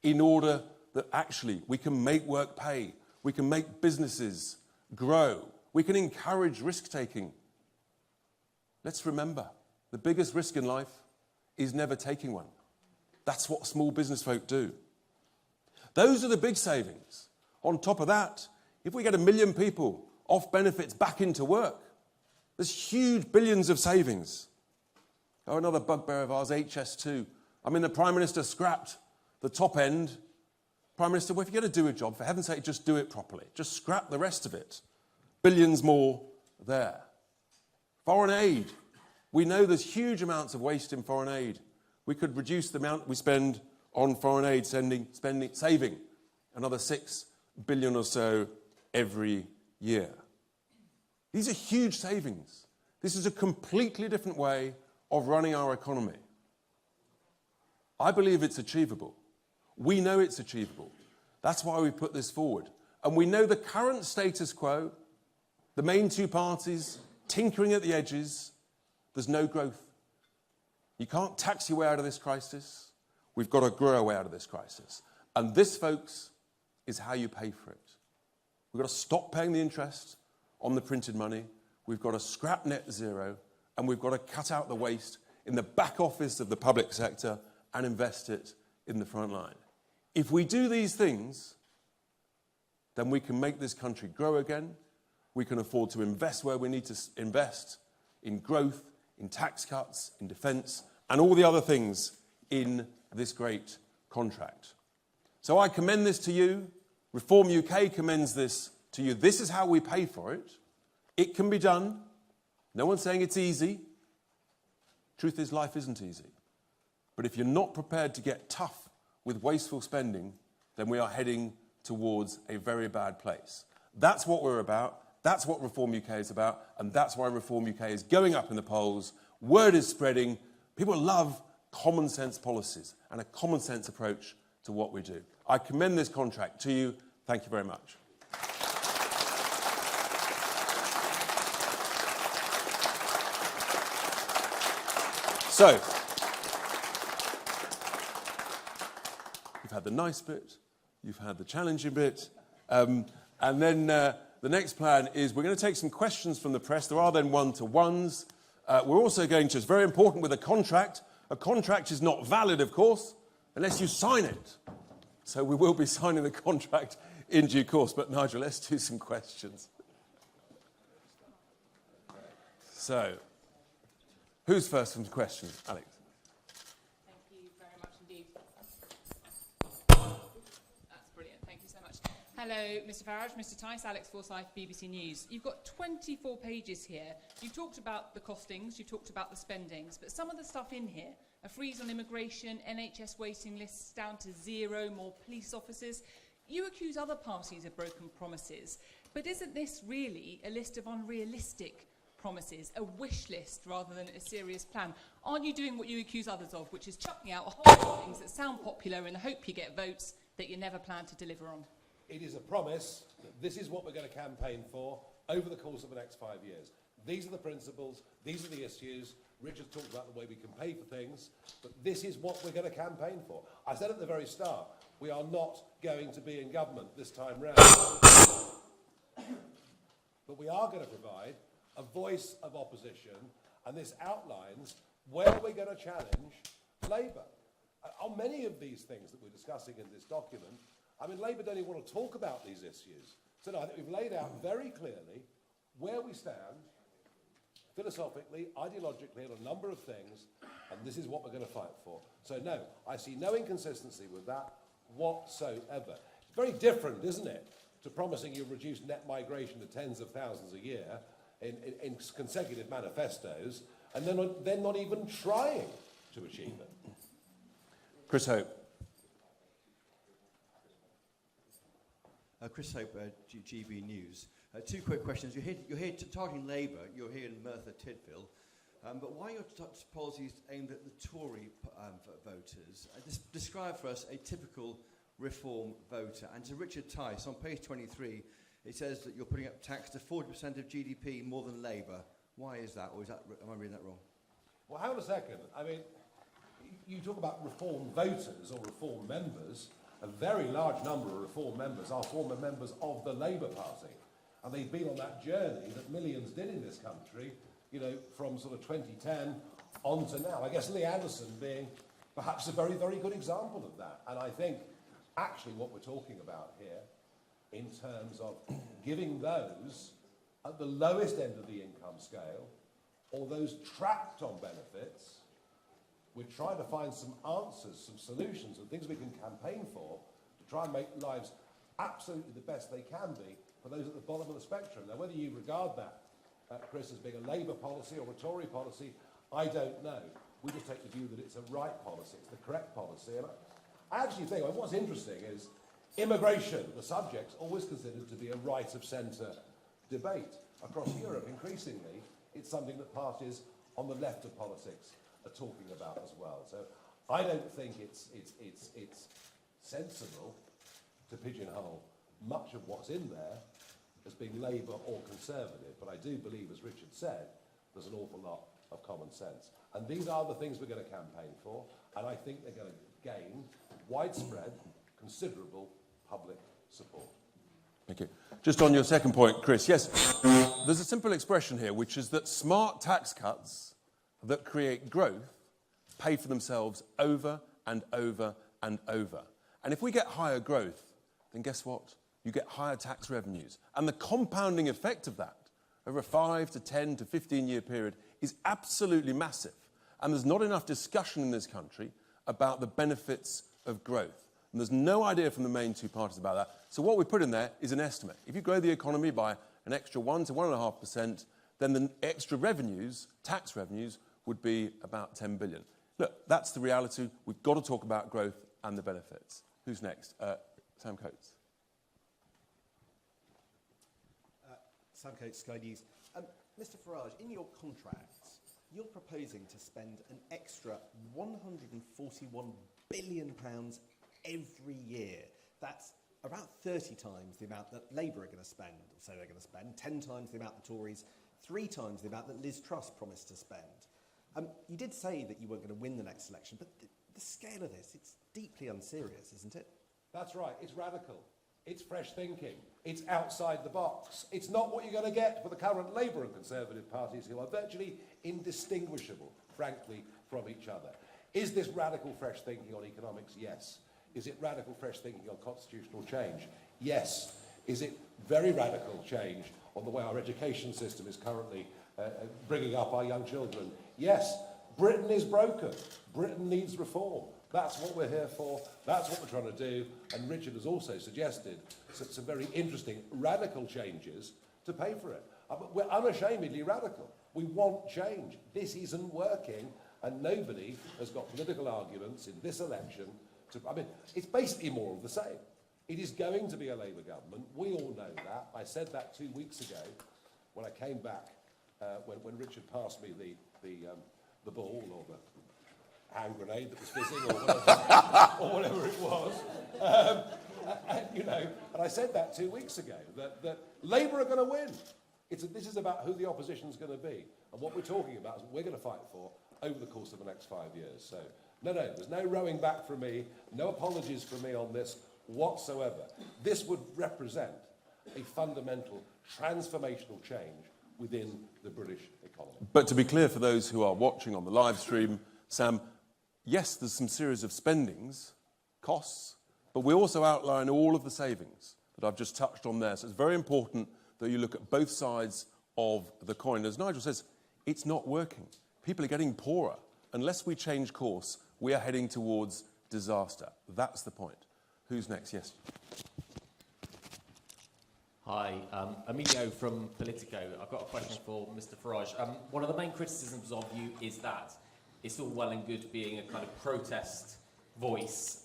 [SPEAKER 8] in order that actually we can make work pay, we can make businesses grow, we can encourage risk-taking. Let's remember, the biggest risk in life is never taking one. That's what small business folk do. Those are the big savings. On top of that, if we get 1 million people off benefits back into work, there's huge billions of savings. Oh, another bugbear of ours, HS2. I mean, the Prime Minister scrapped the top end. Prime Minister, well, if you're going to do a job, for heaven's sake, just do it properly. Just scrap the rest of it. Billions more there. Foreign aid. We know there's huge amounts of waste in foreign aid. We could reduce the amount we spend on foreign aid, saving another 6 billion or so every year. These are huge savings. This is a completely different way of running our economy. I believe it's achievable. We know it's achievable. That's why we put this forward. And we know the current status quo, the main two parties tinkering at the edges, there's no growth. You can't tax your way out of this crisis. We've got to grow our way out of this crisis. And this, folks, is how you pay for it. We've got to stop paying the interest on the printed money. We've got to scrap net zero. And we've got to cut out the waste in the back office of the public sector and invest it in the front line. If we do these things, then we can make this country grow again. We can afford to invest where we need to invest, in growth, in tax cuts, in defence, and all the other things in this great contract. So I commend this to you. Reform UK commends this to you. This is how we pay for it. It can be done. No one's saying it's easy. Truth is, life isn't easy. But if you're not prepared to get tough with wasteful spending, then we are heading towards a very bad place. That's what we're about. That's what Reform UK is about. And that's why Reform UK is going up in the polls. Word is spreading. People love common sense policies and a common sense approach to what we do. I commend this contract to you. Thank you very much. So, you've had the nice bit, you've had the challenging bit, and then the next plan is we're going to take some questions from the press. There are then one-to-ones. We're also going to, it's very important with a contract is not valid, of course, unless you sign it. So we will be signing the contract in due course. But Nigel, let's do some questions. So, who's first from questions? Alex.
[SPEAKER 9] Thank you very much indeed. That's brilliant. Thank you so much. Hello, Mr. Farage, Mr. Tice, Alex Forsyth, BBC News. You've got 24 pages here. You talked about the costings, you talked about the spendings, but some of the stuff in here, a freeze on immigration, NHS waiting lists down to 0, more police officers. You accuse other parties of broken promises, but isn't this really a list of unrealistic promises, a wish list rather than a serious plan? Aren't you doing what you accuse others of, which is chucking out a whole lot of things that sound popular in the hope you get votes that you never plan to deliver on?
[SPEAKER 7] It is a promise that this is what we're going to campaign for over the course of the next 5 years. These are the principles, these are the issues. Richard talked about the way we can pay for things, but this is what we're going to campaign for. I said at the very start, we are not going to be in government this time round. But we are going to provide a voice of opposition, and this outlines where we're going to challenge Labour. On many of these things that we're discussing in this document, I mean, Labour don't even want to talk about these issues. So no, I think we've laid out very clearly where we stand, philosophically, ideologically, on a number of things, and this is what we're going to fight for. So no, I see no inconsistency with that whatsoever. It's very different, isn't it, to promising you'll reduce net migration to tens of thousands a year in consecutive manifestos, and then not even trying to achieve it.
[SPEAKER 8] Chris Hope.
[SPEAKER 10] Chris Hope, GB News. Two quick questions. You're here targeting Labour. You're here in Merthyr Tydfil. But why are your policies aimed at the Tory voters? Describe for us a typical Reform voter. And to Richard Tice, on page 23, it says that you're putting up tax to 40% of GDP more than Labour. Why is that? Or am I reading that wrong?
[SPEAKER 7] Well, hang on a second. I mean, you talk about Reform voters or Reform members. A very large number of Reform members are former members of the Labour Party. And they've been on that journey that millions did in this country, you know, from sort of 2010 on to now. I guess Lee Anderson being perhaps a very, very good example of that. And I think actually what we're talking about here in terms of giving those at the lowest end of the income scale or those trapped on benefits, we're trying to find some answers, some solutions and things we can campaign for to try and make lives absolutely the best they can be for those at the bottom of the spectrum. Now, whether you regard that, Chris, as being a Labour policy or a Tory policy, I don't know. We just take the view that it's a right policy, it's the correct policy. And I actually think, what's interesting is immigration, the subject's always considered to be a right-of-centre debate. Across Europe, increasingly, it's something that parties on the left of politics are talking about as well. So I don't think it's sensible to pigeonhole much of what's in there as being Labour or Conservative, but I do believe, as Richard said, there's an awful lot of common sense. And these are the things we're going to campaign for, and I think they're going to gain widespread, considerable public support.
[SPEAKER 8] Thank you. Just on your second point, Chris, yes, there's a simple expression here, which is that smart tax cuts that create growth pay for themselves over and over and over. And if we get higher growth, then guess what? You get higher tax revenues. And the compounding effect of that over a 5 to 10 to 15-year period is absolutely massive. And there's not enough discussion in this country about the benefits of growth. And there's no idea from the main two parties about that. So what we put in there is an estimate. If you grow the economy by an extra 1 to 1.5%, then the extra revenues, tax revenues, would be about 10 billion. Look, that's the reality. We've got to talk about growth and the benefits. Who's next? Sam Coates.
[SPEAKER 11] Sam Coates, Sky News. Mr Farage, in your contracts, you're proposing to spend an extra £141 billion every year. That's about 30 times the amount that Labour are going to spend, or say they're going to spend, 10 times the amount the Tories, 3 times the amount that Liz Truss promised to spend. You did say that you weren't going to win the next election, but the scale of this, it's deeply unserious, isn't it?
[SPEAKER 7] That's right, it's radical. It's fresh thinking. It's outside the box. It's not what you're going to get for the current Labour and Conservative parties, who are virtually indistinguishable, frankly, from each other. Is this radical fresh thinking on economics? Yes. Is it radical fresh thinking on constitutional change? Yes. Is it very radical change on the way our education system is currently bringing up our young children? Yes. Britain is broken. Britain needs reform. That's what we're here for. That's what we're trying to do. And Richard has also suggested some very interesting radical changes to pay for it. But we're unashamedly radical. We want change. This isn't working, and nobody has got political arguments in this election to... I mean, it's basically more of the same. It is going to be a Labour government. We all know that. I said that 2 weeks ago when I came back, when Richard passed me the ball or the hand grenade that was fizzing or whatever it was. And I said that 2 weeks ago, that Labour are going to win. This is about who the opposition's going to be. And what we're talking about is what we're going to fight for over the course of the next 5 years. So, no, there's no rowing back from me, no apologies from me on this whatsoever. This would represent a fundamental, transformational change within the British economy.
[SPEAKER 8] But to be clear for those who are watching on the live stream, Sam, yes, there's some series of spendings, costs, but we also outline all of the savings that I've just touched on there. So it's very important that you look at both sides of the coin. As Nigel says, it's not working. People are getting poorer. Unless we change course, we are heading towards disaster. That's the point. Who's next? Yes.
[SPEAKER 12] Hi, Emilio from Politico. I've got a question for Mr Farage. One of the main criticisms of you is that it's all well and good being a kind of protest voice,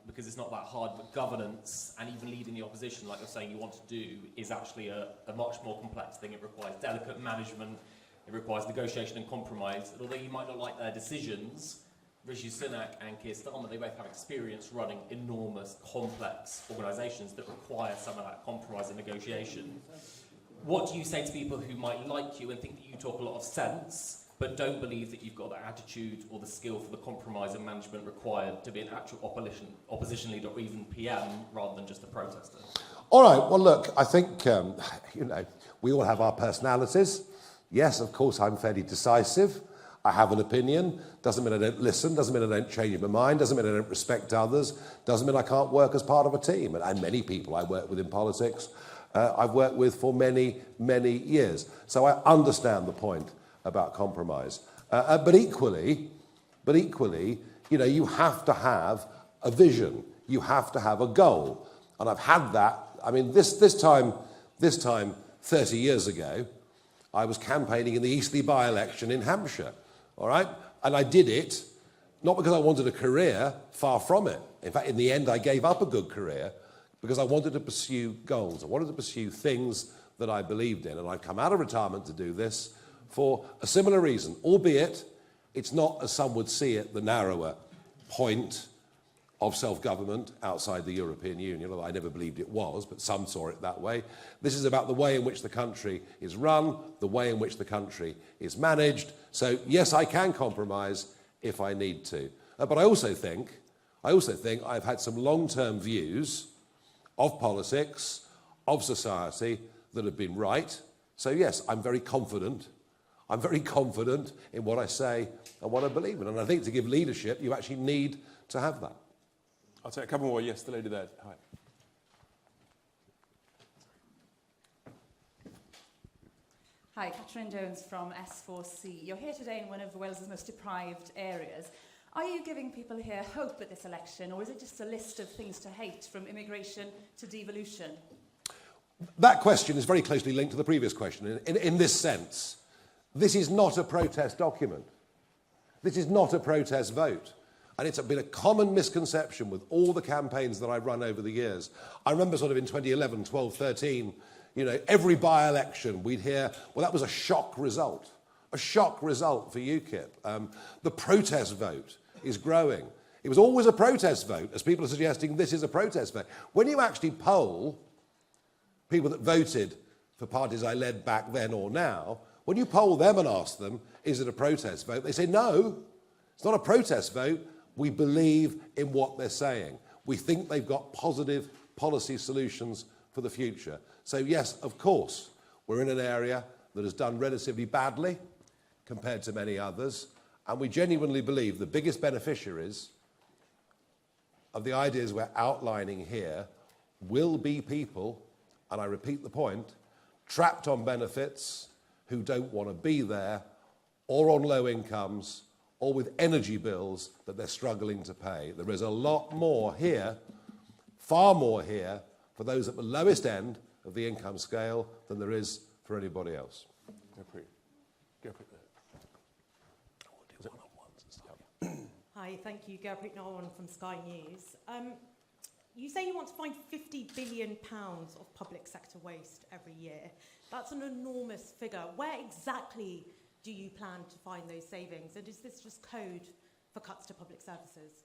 [SPEAKER 12] because it's not that hard, but governance and even leading the opposition, like you're saying you want to do, is actually a much more complex thing. It requires delicate management, it requires negotiation and compromise. And although you might not like their decisions, Rishi Sunak and Keir Starmer, they both have experience running enormous, complex organisations that require some of that compromise and negotiation. What do you say to people who might like you and think that you talk a lot of sense, but don't believe that you've got the attitude or the skill for the compromise and management required to be an actual opposition leader or even PM rather than just a protester?
[SPEAKER 7] All right, well, look, I think, we all have our personalities. Yes, of course, I'm fairly decisive. I have an opinion. Doesn't mean I don't listen. Doesn't mean I don't change my mind. Doesn't mean I don't respect others. Doesn't mean I can't work as part of a team. And many people I work with in politics, I've worked with for many, many years. So I understand the point about compromise. But equally, you have to have a vision. You have to have a goal. And I've had that. I mean, this time 30 years ago, I was campaigning in the Eastleigh by-election in Hampshire. All right? And I did it not because I wanted a career, far from it. In fact, in the end, I gave up a good career because I wanted to pursue goals. I wanted to pursue things that I believed in. And I've come out of retirement to do this for a similar reason, albeit it's not, as some would see it, the narrower point of self-government outside the European Union, although I never believed it was, but some saw it that way. This is about the way in which the country is run, the way in which the country is managed. So, yes, I can compromise if I need to. But I also think I've had some long-term views of politics, of society, that have been right. So, yes, I'm very confident. I'm very confident in what I say and what I believe in. And I think to give leadership, you actually need to have that.
[SPEAKER 8] I'll take a couple more. Yes, the lady there. Hi.
[SPEAKER 13] Hi, Catherine Jones from S4C. You're here today in one of Wales's most deprived areas. Are you giving people here hope at this election, or is it just a list of things to hate, from immigration to devolution?
[SPEAKER 7] That question is very closely linked to the previous question in this sense. This is not a protest document. This is not a protest vote. And it's been a common misconception with all the campaigns that I've run over the years. I remember sort of in 2011, 12, 13, every by-election we'd hear, well, that was a shock result for UKIP. The protest vote is growing. It was always a protest vote, as people are suggesting this is a protest vote. When you actually poll people that voted for parties I led back then or now, when you poll them and ask them, is it a protest vote? They say, no, it's not a protest vote. We believe in what they're saying. We think they've got positive policy solutions for the future. So yes, of course, we're in an area that has done relatively badly compared to many others, and we genuinely believe the biggest beneficiaries of the ideas we're outlining here will be people, and I repeat the point, trapped on benefits who don't want to be there, or on low incomes, or with energy bills that they're struggling to pay. There is a lot more here, far more here, for those at the lowest end of the income scale than there is for anybody else.
[SPEAKER 14] Hi, thank you. Gurpreet Nolan from Sky News. You say you want to find £50 billion of public sector waste every year. That's an enormous figure. Where exactly do you plan to find those savings? And is this just code for cuts to public services?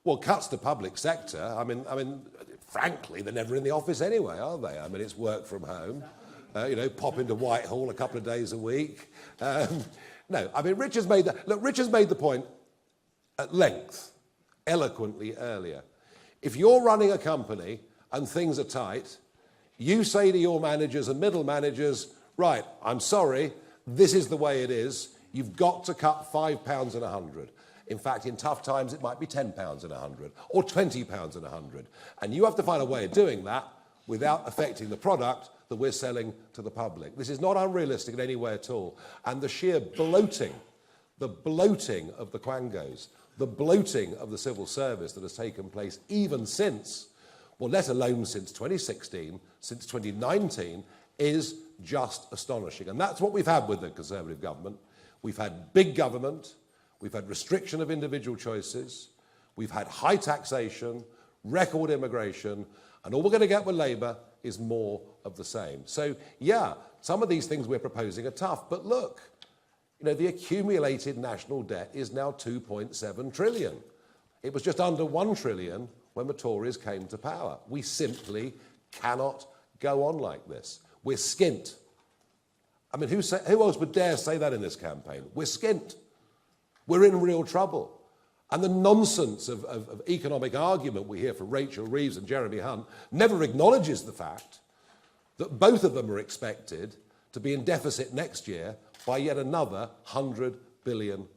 [SPEAKER 7] Well, cuts to public sector, I mean, frankly, they're never in the office anyway, are they? I mean, it's work from home. Pop into Whitehall a couple of days a week. No, I mean, Rich has made the point at length, eloquently earlier. If you're running a company and things are tight, you say to your managers and middle managers, right, I'm sorry, this is the way it is. You've got to cut £5 and 100. In fact, in tough times, it might be £10 and 100, or £20 and 100. And you have to find a way of doing that without affecting the product that we're selling to the public. This is not unrealistic in any way at all. And the sheer bloating, the bloating of the quangos, the bloating of the civil service that has taken place even since, well, let alone since 2016, since 2019, is just astonishing. And that's what we've had with the Conservative government. We've had big government, we've had restriction of individual choices, we've had high taxation, record immigration, and all we're going to get with Labour is more of the same. So, yeah, some of these things we're proposing are tough, but look, the accumulated national debt is now 2.7 trillion. It was just under 1 trillion when the Tories came to power. We simply cannot go on like this. We're skint. I mean, who else would dare say that in this campaign? We're skint. We're in real trouble. And the nonsense of economic argument we hear from Rachel Reeves and Jeremy Hunt never acknowledges the fact that both of them are expected to be in deficit next year by yet another £100 billion.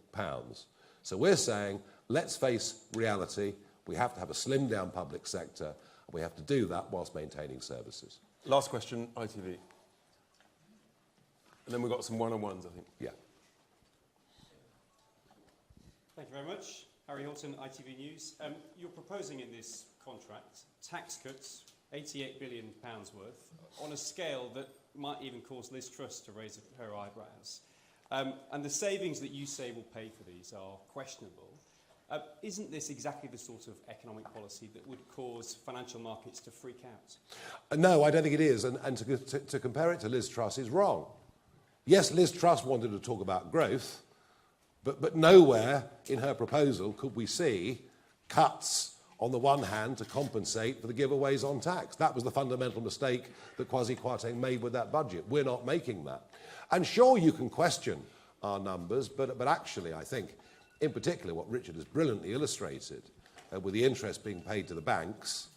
[SPEAKER 7] So we're saying, let's face reality. We have to have a slimmed down public sector, and we have to do that whilst maintaining services.
[SPEAKER 8] Last question, ITV. And then we've got some one-on-ones, I think.
[SPEAKER 7] Yeah.
[SPEAKER 15] Thank you very much. Harry Hilton, ITV News. You're proposing in this contract tax cuts, £88 billion worth, on a scale that might even cause Liz Truss to raise her eyebrows. And the savings that you say will pay for these are questionable. Isn't this exactly the sort of economic policy that would cause financial markets to freak out?
[SPEAKER 7] No, I don't think it is. And to compare it to Liz Truss is wrong. Yes, Liz Truss wanted to talk about growth, but nowhere in her proposal could we see cuts on the one hand to compensate for the giveaways on tax. That was the fundamental mistake that Kwasi Kwarteng made with that budget. We're not making that. And sure, you can question our numbers, but actually, I think, in particular, what Richard has brilliantly illustrated, with the interest being paid to the banks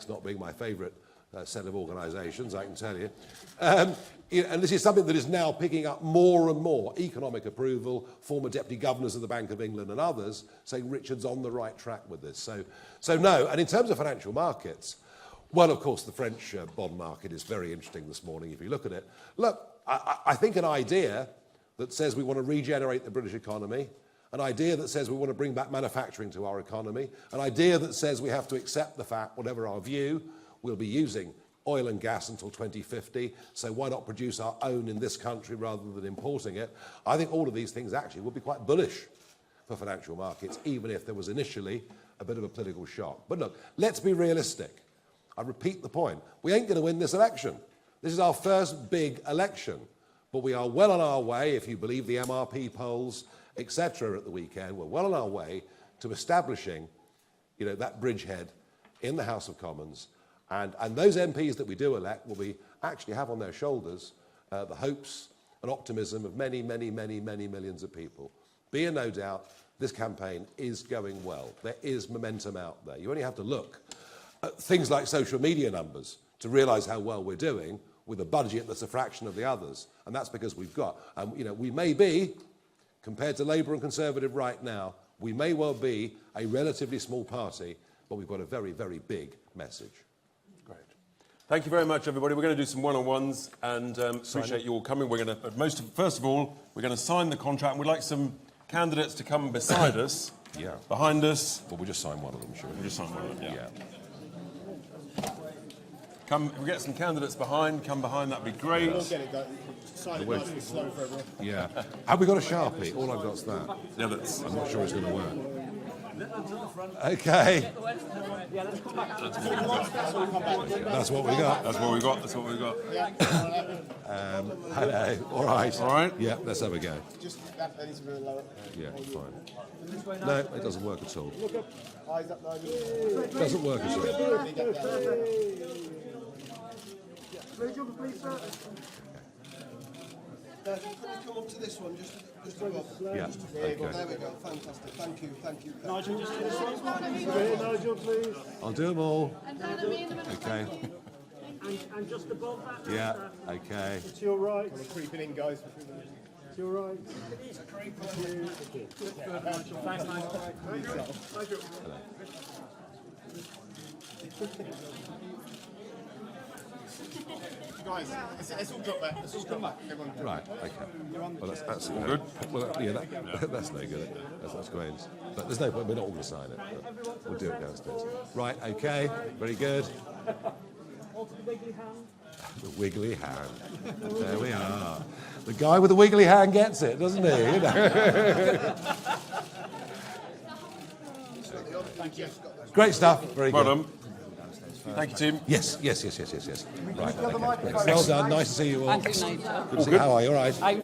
[SPEAKER 7] not being my favourite set of organisations, I can tell you. And this is something that is now picking up more and more economic approval, former deputy governors of the Bank of England and others saying Richard's on the right track with this. So no, and in terms of financial markets, well, of course, the French bond market is very interesting this morning if you look at it. Look, I think an idea that says we want to regenerate the British economy, an idea that says we want to bring back manufacturing to our economy, an idea that says we have to accept the fact, whatever our view, we'll be using oil and gas until 2050, so why not produce our own in this country rather than importing it? I think all of these things actually would be quite bullish for financial markets, even if there was initially a bit of a political shock. But look, let's be realistic. I repeat the point. We ain't going to win this election. This is our first big election, but we are well on our way, if you believe the MRP polls, etc. at the weekend, we're well on our way to establishing, that bridgehead in the House of Commons. And those MPs that we do elect will actually have on their shoulders the hopes and optimism of many, many, many, many millions of people. Be in no doubt, this campaign is going well. There is momentum out there. You only have to look at things like social media numbers to realise how well we're doing with a budget that's a fraction of the others. And that's because we've got, we may be, compared to Labour and Conservative right now, we may well be a relatively small party, but we've got a very, very big message.
[SPEAKER 8] Thank you very much, everybody. We're going to do some one-on-ones and appreciate you all coming. We're going to, first of all, we're going to sign the contract. And we'd like some candidates to come beside us, behind us.
[SPEAKER 7] Well, we'll just sign one of them, sure.
[SPEAKER 8] We'll just sign one of them, Come, if we get some candidates behind, come behind, that'd be great.
[SPEAKER 11] We'll get it going. Sign it nice and slow for everyone.
[SPEAKER 7] Yeah. Have we got a Sharpie? All I've got's that.
[SPEAKER 8] Yeah, that's...
[SPEAKER 7] I'm not sure it's going to work. Okay. That's what we got.
[SPEAKER 8] That's what we got. That's what we got.
[SPEAKER 7] Hello. All right.
[SPEAKER 8] All right.
[SPEAKER 7] Yeah, let's have a go.
[SPEAKER 11] Just that needs to be lower.
[SPEAKER 7] Yeah, fine. No, it doesn't work at all.
[SPEAKER 11] Look up. Eyes up, Nigel.
[SPEAKER 7] It doesn't work at all.
[SPEAKER 4] Please, sir. Can you come up to this one, just above?
[SPEAKER 7] Yeah.
[SPEAKER 4] There we go. Fantastic. Thank you.
[SPEAKER 11] Nigel, just do this one. Nigel, please.
[SPEAKER 7] I'll do them all. Okay.
[SPEAKER 1] And just above that.
[SPEAKER 7] Yeah. Okay.
[SPEAKER 11] To your right. We're creeping in, guys. To your right.
[SPEAKER 1] Thanks, Nigel.
[SPEAKER 11] Guys, it's all got back. It's all got back.
[SPEAKER 7] Right. Okay. Well, that's all good. Well, that's no good. That's great. But there's no point. We're not all going to sign it. We'll do it downstairs. Right. Okay. Very good. The wiggly hand. There we are. The guy with the wiggly hand gets it, doesn't he? Great stuff. Very good.
[SPEAKER 8] Well done. Thank you, Tim.
[SPEAKER 7] Yes. Right. Okay. Well done. Nice to see you all.
[SPEAKER 16] Thank you, Nigel.
[SPEAKER 7] Good to see you. How are you? All right.